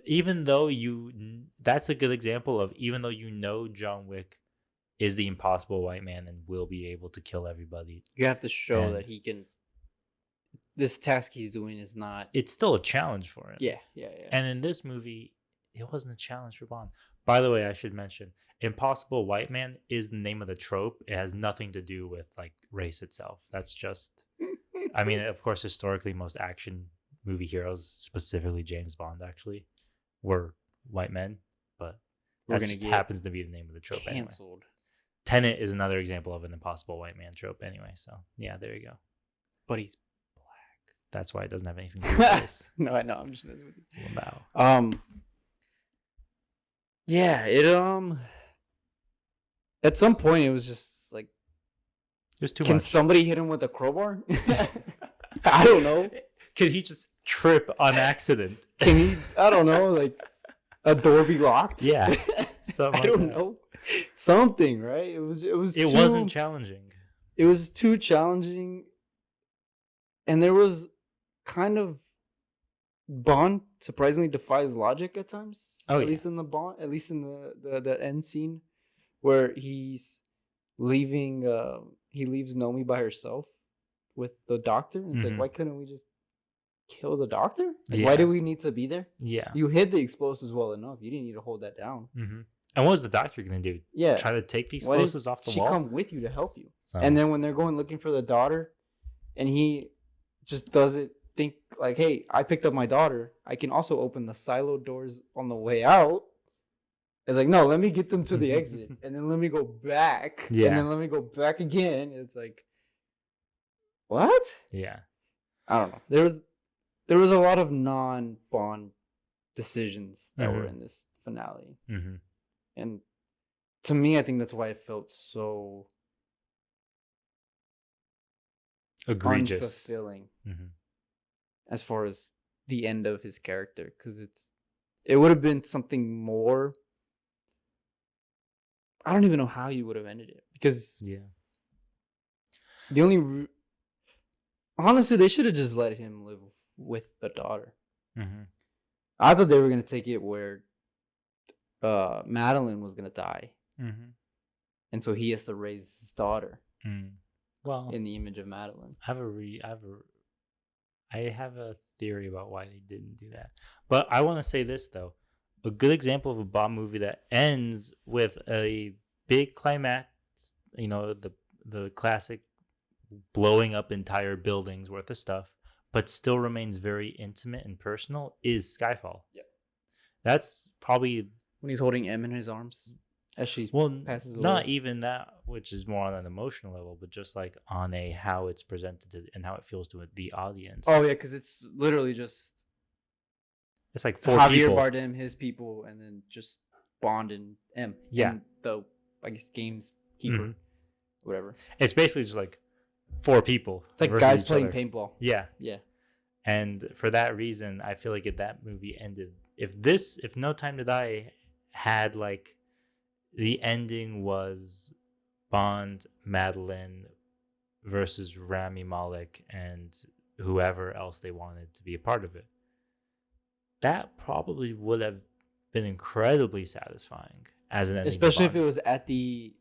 even though that's a good example of, even though John Wick is the impossible white man and will be able to kill everybody, You have to show And- that he can. This task he's doing is not. it's still a challenge for him. Yeah. And in this movie, it wasn't a challenge for Bond. By the way, I should mention, impossible white man is the name of the trope. It has nothing to do with like race itself. That's just, I mean, of course, historically, most action movie heroes, specifically James Bond, actually, were white men. But We're that gonna just get happens to be the name of the trope anyway. canceled. Tenet is another example of an impossible white man trope anyway. So yeah, there you go. But he's That's why it doesn't have anything to do with race. no, I know. I'm just messing with you. Wow. Yeah. It At some point, it was just like, There's too can much. somebody hit him with a crowbar? I don't know. Could he just trip on accident? Can he? I don't know. Like a door be locked? Yeah, something I like don't that. know. Something, right? It was. It too, wasn't challenging. It was too challenging, and there was kind of Bond surprisingly defies logic at times. Oh, at yeah. least in the Bond, at least in the end scene where he's leaving. He leaves Nomi by herself with the doctor. And it's Mhm. like, why couldn't we just kill the doctor? Like, Yeah. why do we need to be there? Yeah. You hid the explosives well enough. You didn't need to hold that down. Mm-hmm. And what was the doctor going to do? Yeah. Try to take the Why didn't explosives off the she wall? come with you to help you? So, And then when they're going looking for the daughter, and he just doesn't think like, "Hey, I picked up my daughter. I can also open the silo doors on the way out." It's like, no, let me get them to the exit, and then let me go back, Yeah. and then let me go back again. It's like, what? yeah. I don't know. There was a lot of non-Bond decisions that were Mhm. in this finale, Mm-hmm. and to me, I think that's why it felt so Egregious. unfulfilling Mm-hmm. as far as the end of his character, because it would have been something more. I don't even know how you would have ended it, because Yeah. the only honestly, they should have just let him live with the daughter. Mm-hmm. I thought they were gonna take it where Madeline was gonna die, Mm-hmm. and so he has to raise his daughter Mm. Well, in the image of Madeline. I have a theory about why they didn't do that. But I want to say this though. A good example of a Bond movie that ends with a big climax, the classic blowing up entire buildings worth of stuff, but still remains very intimate and personal, is Skyfall. Yep. That's probably, When he's holding M in his arms as she well, passes not away. even that, which is more on an emotional level, but just like on a how it's presented and how it feels to the audience. Oh yeah, because it's literally just It's like four Javier people. Bardem, his people, and then just Bond and M. Yeah. And the I guess games keeper, Mhm. whatever. It's basically just like 4 people. It's like versus guys each playing other. paintball. Yeah. Yeah. And for that reason, I feel like if that movie ended, if No Time to Die had like the ending was Bond, Madeline versus Rami Malek and whoever else they wanted to be a part of it, that probably would have been incredibly satisfying as an ending. Especially if it was at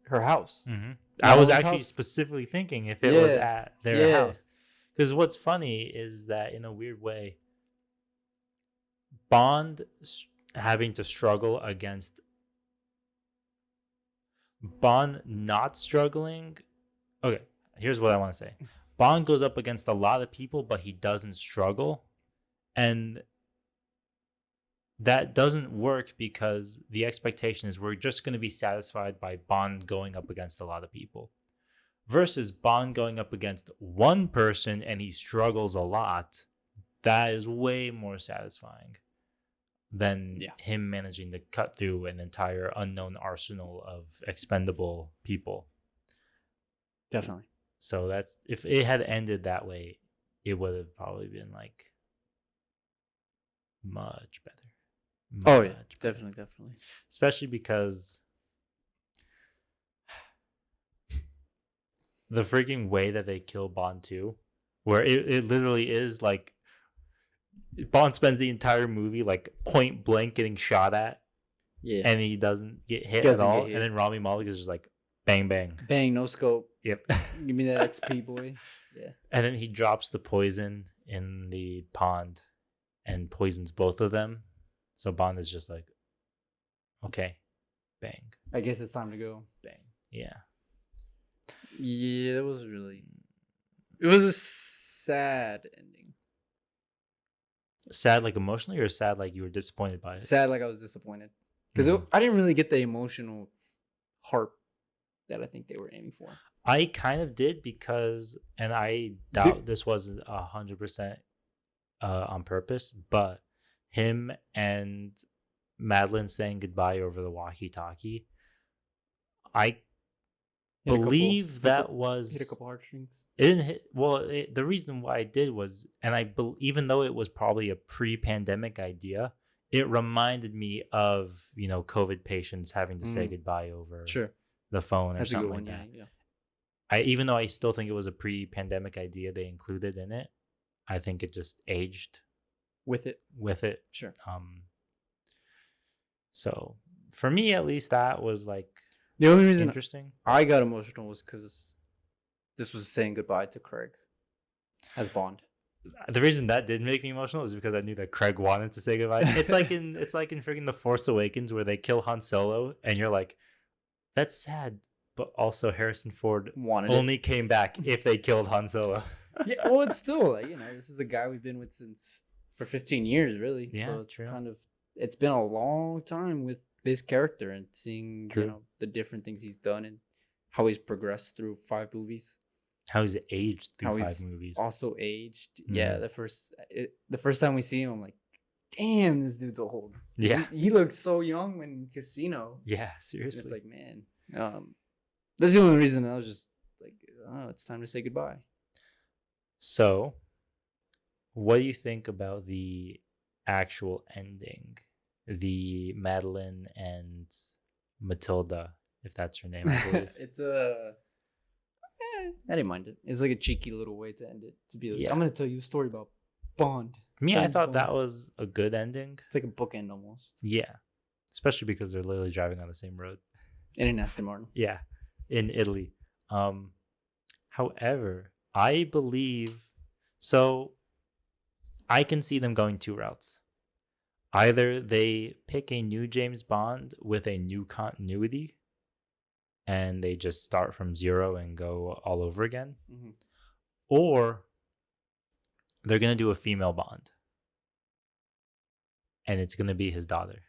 her house. I was Madeline's actually house? specifically thinking if it was Yeah. at their Yeah. house. Because what's funny is that in a weird way, Bond having to struggle against Bond not struggling. Okay, here's what I want to say. Bond goes up against a lot of people, but he doesn't struggle. And that doesn't work because the expectation is we're just going to be satisfied by Bond going up against a lot of people. Versus Bond going up against one person and he struggles a lot. That is way more satisfying than him managing to cut through an entire unknown arsenal of expendable people. Definitely. So that's, if it had ended that way, it would have probably been like much better. Oh yeah, definitely. Especially because the freaking way that they kill Bond 2, where it literally is like Bond spends the entire movie like point blank getting shot at, and he doesn't get hit at all. And then Rami Malek is just like bang bang, no scope. Yep. Give me that XP, boy. Yeah. And then he drops the poison in the pond and poisons both of them. So Bond is just like, okay, bang. I guess it's time to go. Bang. Yeah. Yeah, it was a sad ending. Sad like emotionally, or sad like you were disappointed by it? Sad like I was disappointed. Because I didn't really get the emotional heart that I think they were aiming for. I kind of did because, and I doubt this wasn't 100% on purpose, but him and Madeline saying goodbye over the walkie-talkie, I believe that was hit a couple heartstrings. It didn't hit. Well, the reason why I did was, and even though it was probably a pre-pandemic idea, it reminded me of COVID patients having to say goodbye over the phone or something like that. Yeah. Even though I still think it was a pre-pandemic idea they included in it, I think it just aged with it. Sure. So for me, at least, that was like the only reason interesting. I got emotional was because this was saying goodbye to Craig as Bond. The reason that did make me emotional is because I knew that Craig wanted to say goodbye. It's like in freaking The Force Awakens where they kill Han Solo and you're like, that's sad, but also Harrison Ford only came back if they killed Han Solo. Yeah, well, it's still like, this is a guy we've been with for 15 years, really. Yeah, so it's true. It's been a long time with this character and seeing the different things he's done and how he's progressed through 5 movies. How he's aged through 5 movies. Also aged. Mm-hmm. Yeah, the first time we see him, I'm like, damn, this dude's old. Yeah. He looked so young in Casino. Yeah, seriously. And it's like, man. That's the only reason I was just like, oh, it's time to say goodbye. So, what do you think about the actual ending? The Madeline and Matilda, if that's her name, I believe. It's I didn't mind it. It's like a cheeky little way to end it. To be like, I'm going to tell you a story about Bond. Me, I thought that was a good ending. It's like a bookend almost. Yeah. Especially because they're literally driving on the same road. In an Aston Martin. Yeah. In Italy. However, I believe... So, I can see them going 2 routes. Either they pick a new James Bond with a new continuity, and they just start from 0 and go all over again. Mm-hmm. Or they're going to do a female Bond. And it's going to be his daughter.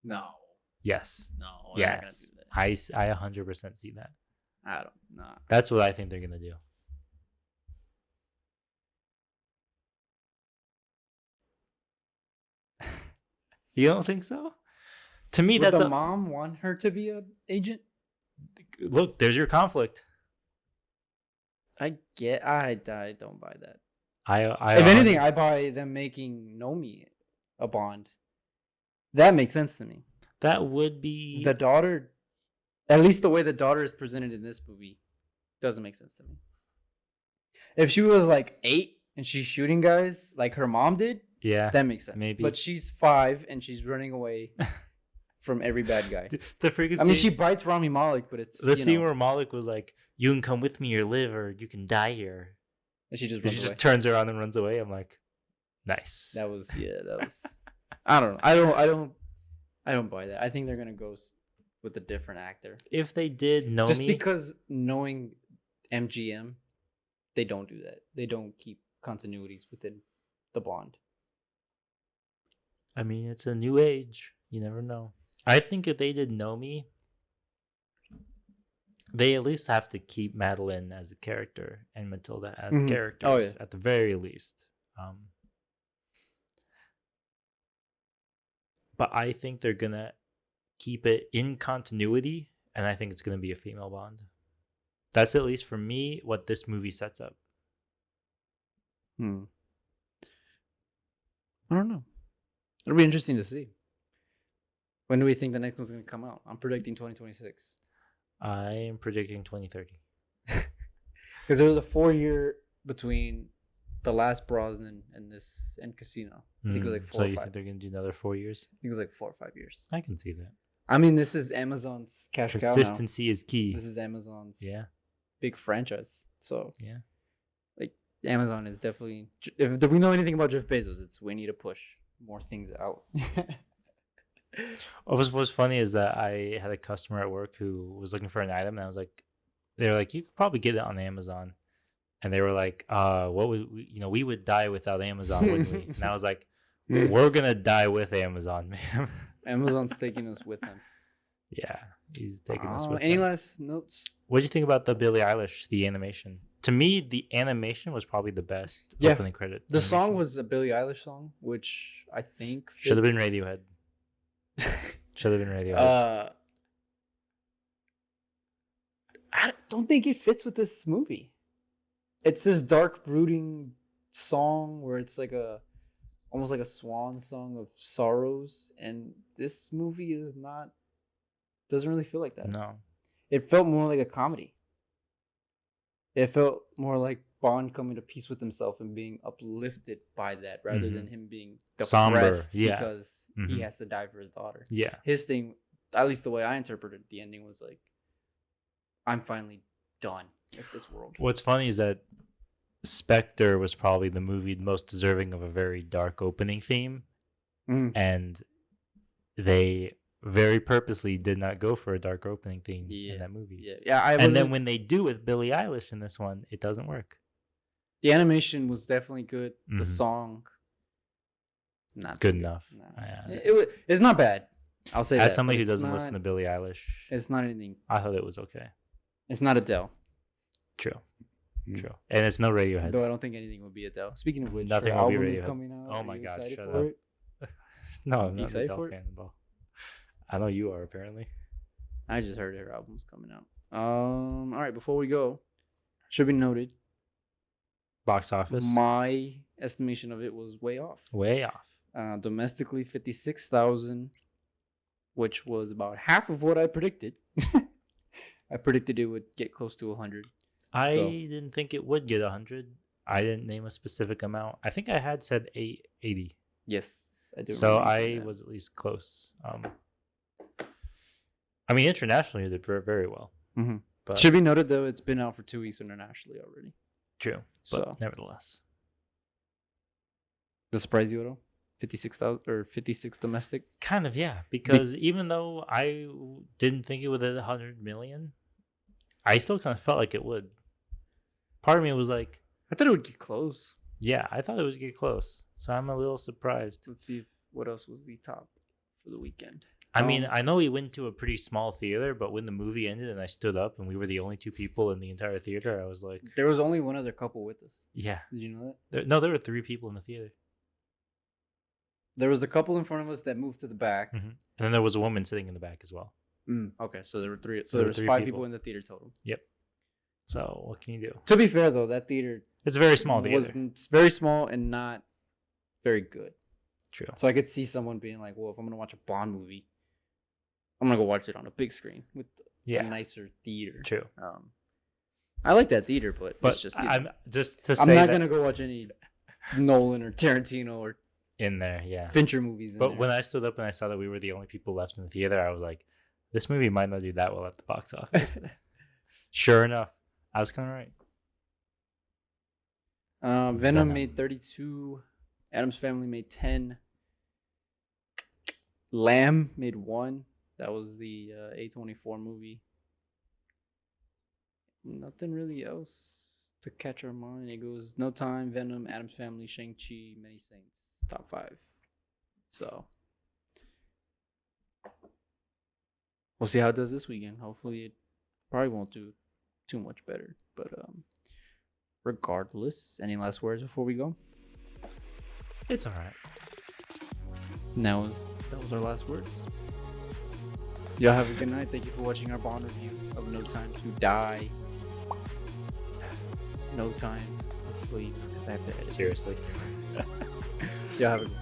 No. Yes. No. Yes. I 100% see that. I don't know. That's what I think they're going to do. You don't think so? To me, Would the mom want her to be an agent? Look, there's your conflict. I don't buy that. I If anything, I buy them making Nomi a Bond. That makes sense to me. that would be The daughter, at least the way the daughter is presented in this movie, doesn't make sense to me. If she was like 8 and she's shooting guys like her mom did, yeah. that makes sense. maybe. But she's 5 and she's running away from every bad guy. The freaking I mean, she scene, bites Rami Malek, but it's the scene where Malik was like, "You can come with me or live, or you can die here." and she just And runs she away. just turns around and runs away. I'm like, nice. That was. I don't know. I don't buy that. I think they're gonna go with a different actor. If they did know Just me, because knowing MGM, they don't do that. They don't keep continuities within the Bond. I mean, it's a new age. You never know. I think if they did know me, they at least have to keep Madeline as a character and Matilda as Mhm. characters Oh, yeah. at the very least. But I think they're gonna keep it in continuity, and I think it's gonna be a female Bond. That's at least for me what this movie sets up. I don't know. It'll be interesting to see. When do we think the next one's gonna come out? I'm predicting 2026. I am predicting 2030. Because there was a 4-year between the last Brosnan and this and Casino. I think it was like 4 So or you 5. think they're gonna do another 4 years? I think it was like 4 or 5 years. I can see that. I mean, this is Amazon's cash cow now. Consistency is key. This is Amazon's Yeah. big franchise. So Yeah. like Amazon is definitely. If we know anything about Jeff Bezos, it's we need to push more things out. What was funny is that I had a customer at work who was looking for an item, and I was like, they were like, you could probably get it on Amazon, and they were like, what would we would die without Amazon, wouldn't we? And I was like, we're gonna die with Amazon, man. Amazon's taking us with them. Yeah, he's taking us with any him. last notes? What do you think about the Billie Eilish, the animation? To me, the animation was probably the best Yeah. opening credit. The song animation. was a Billie Eilish song, which I think should have been fits- Radiohead. Should have been Radiohead. I don't think it fits with this movie. It's this dark, brooding song where it's like almost like a swan song of sorrows, and this movie is not. Doesn't really feel like that. No. It felt more like a comedy. It felt more like Bond coming to peace with himself and being uplifted by that, rather than him being Somber, depressed yeah. because he has to die for his daughter. Yeah. His thing, at least the way I interpreted the ending, was like, I'm finally done with this world. What's funny is that Spectre was probably the movie most deserving of a very dark opening theme, and they very purposely did not go for a dark opening theme in that movie. Yeah. And then when they do with Billie Eilish in this one, it doesn't work. the animation was definitely good. The Mhm. song, not Good too enough. No. Yeah. It's not bad. I'll say that. As somebody but who it's doesn't listen to Billie Eilish, it's not anything. I thought it was okay. It's not Adele, True. True. And it's no Radiohead. though I don't think anything would be Adele. Speaking of which, Nothing her will be album is Radiohead. coming out. Oh Are my you God, excited shut for up. it? No, I'm You not an excited Adele for it? fan at all. I know you are, apparently. I just heard her album's coming out. All right, before we go, should be noted, Box office. my estimation of it was way off. Way off. Domestically, 56,000, which was about half of what I predicted. I predicted it would get close to 100. I So- didn't think it would get 100. I didn't name a specific amount. I think I had said 880. Yes, I do. So remember you saying I that. was at least close. I mean, internationally, it did very well. Mhm. But Should be noted though, it's been out for 2 weeks internationally already. true. So- But nevertheless. Does that surprise you at all? 56,000 or 56 domestic? Kind of, yeah. Because even though I didn't think it would hit 100 million, I still kind of felt like it would. Part of me was like, I thought it would get close. yeah, I thought it was get close. So I'm a little surprised. Let's see what else was the top for the weekend. I mean, I know we went to a pretty small theater, but when the movie ended and I stood up and we were the only two people in the entire theater, I was like, There was only one other couple with us. yeah. Did you know that? No, there were 3 people in the theater. There was a couple in front of us that moved to the back. And then there was a woman sitting in the back as well. Okay, so there were three. So There there were was three 5 people. people in the theater total. So what can you do? To be fair, though, that theater It's a very small theater. it's very small and not very good. True. So I could see someone being like, "Well, if I'm gonna watch a Bond movie, I'm gonna go watch it on a big screen with Yeah. a nicer theater." True. I like that theater, but But it's just I'm just to I'm say not that gonna go watch any Nolan or Tarantino or in there, yeah. Fincher movies. But when I stood up and I saw that we were the only people left in the theater, I was like, this movie might not do that well at the box office. Sure enough, I was kind of right. Venom Venom. made 32. Adam's Family made 10. Lamb made 1. That was the A24 movie. Nothing really else to catch our mind. It goes No Time, Venom, Adam's Family, Shang-Chi, Many Saints, top 5. So we'll see how it does this weekend. Hopefully it probably won't do too much better. But regardless, any last words before we go? It's all right. And that was our last words. Y'all have a good night. Thank you for watching our Bond review of No Time to Die. No Time to Sleep. Because I have to edit this. Seriously. Y'all have a good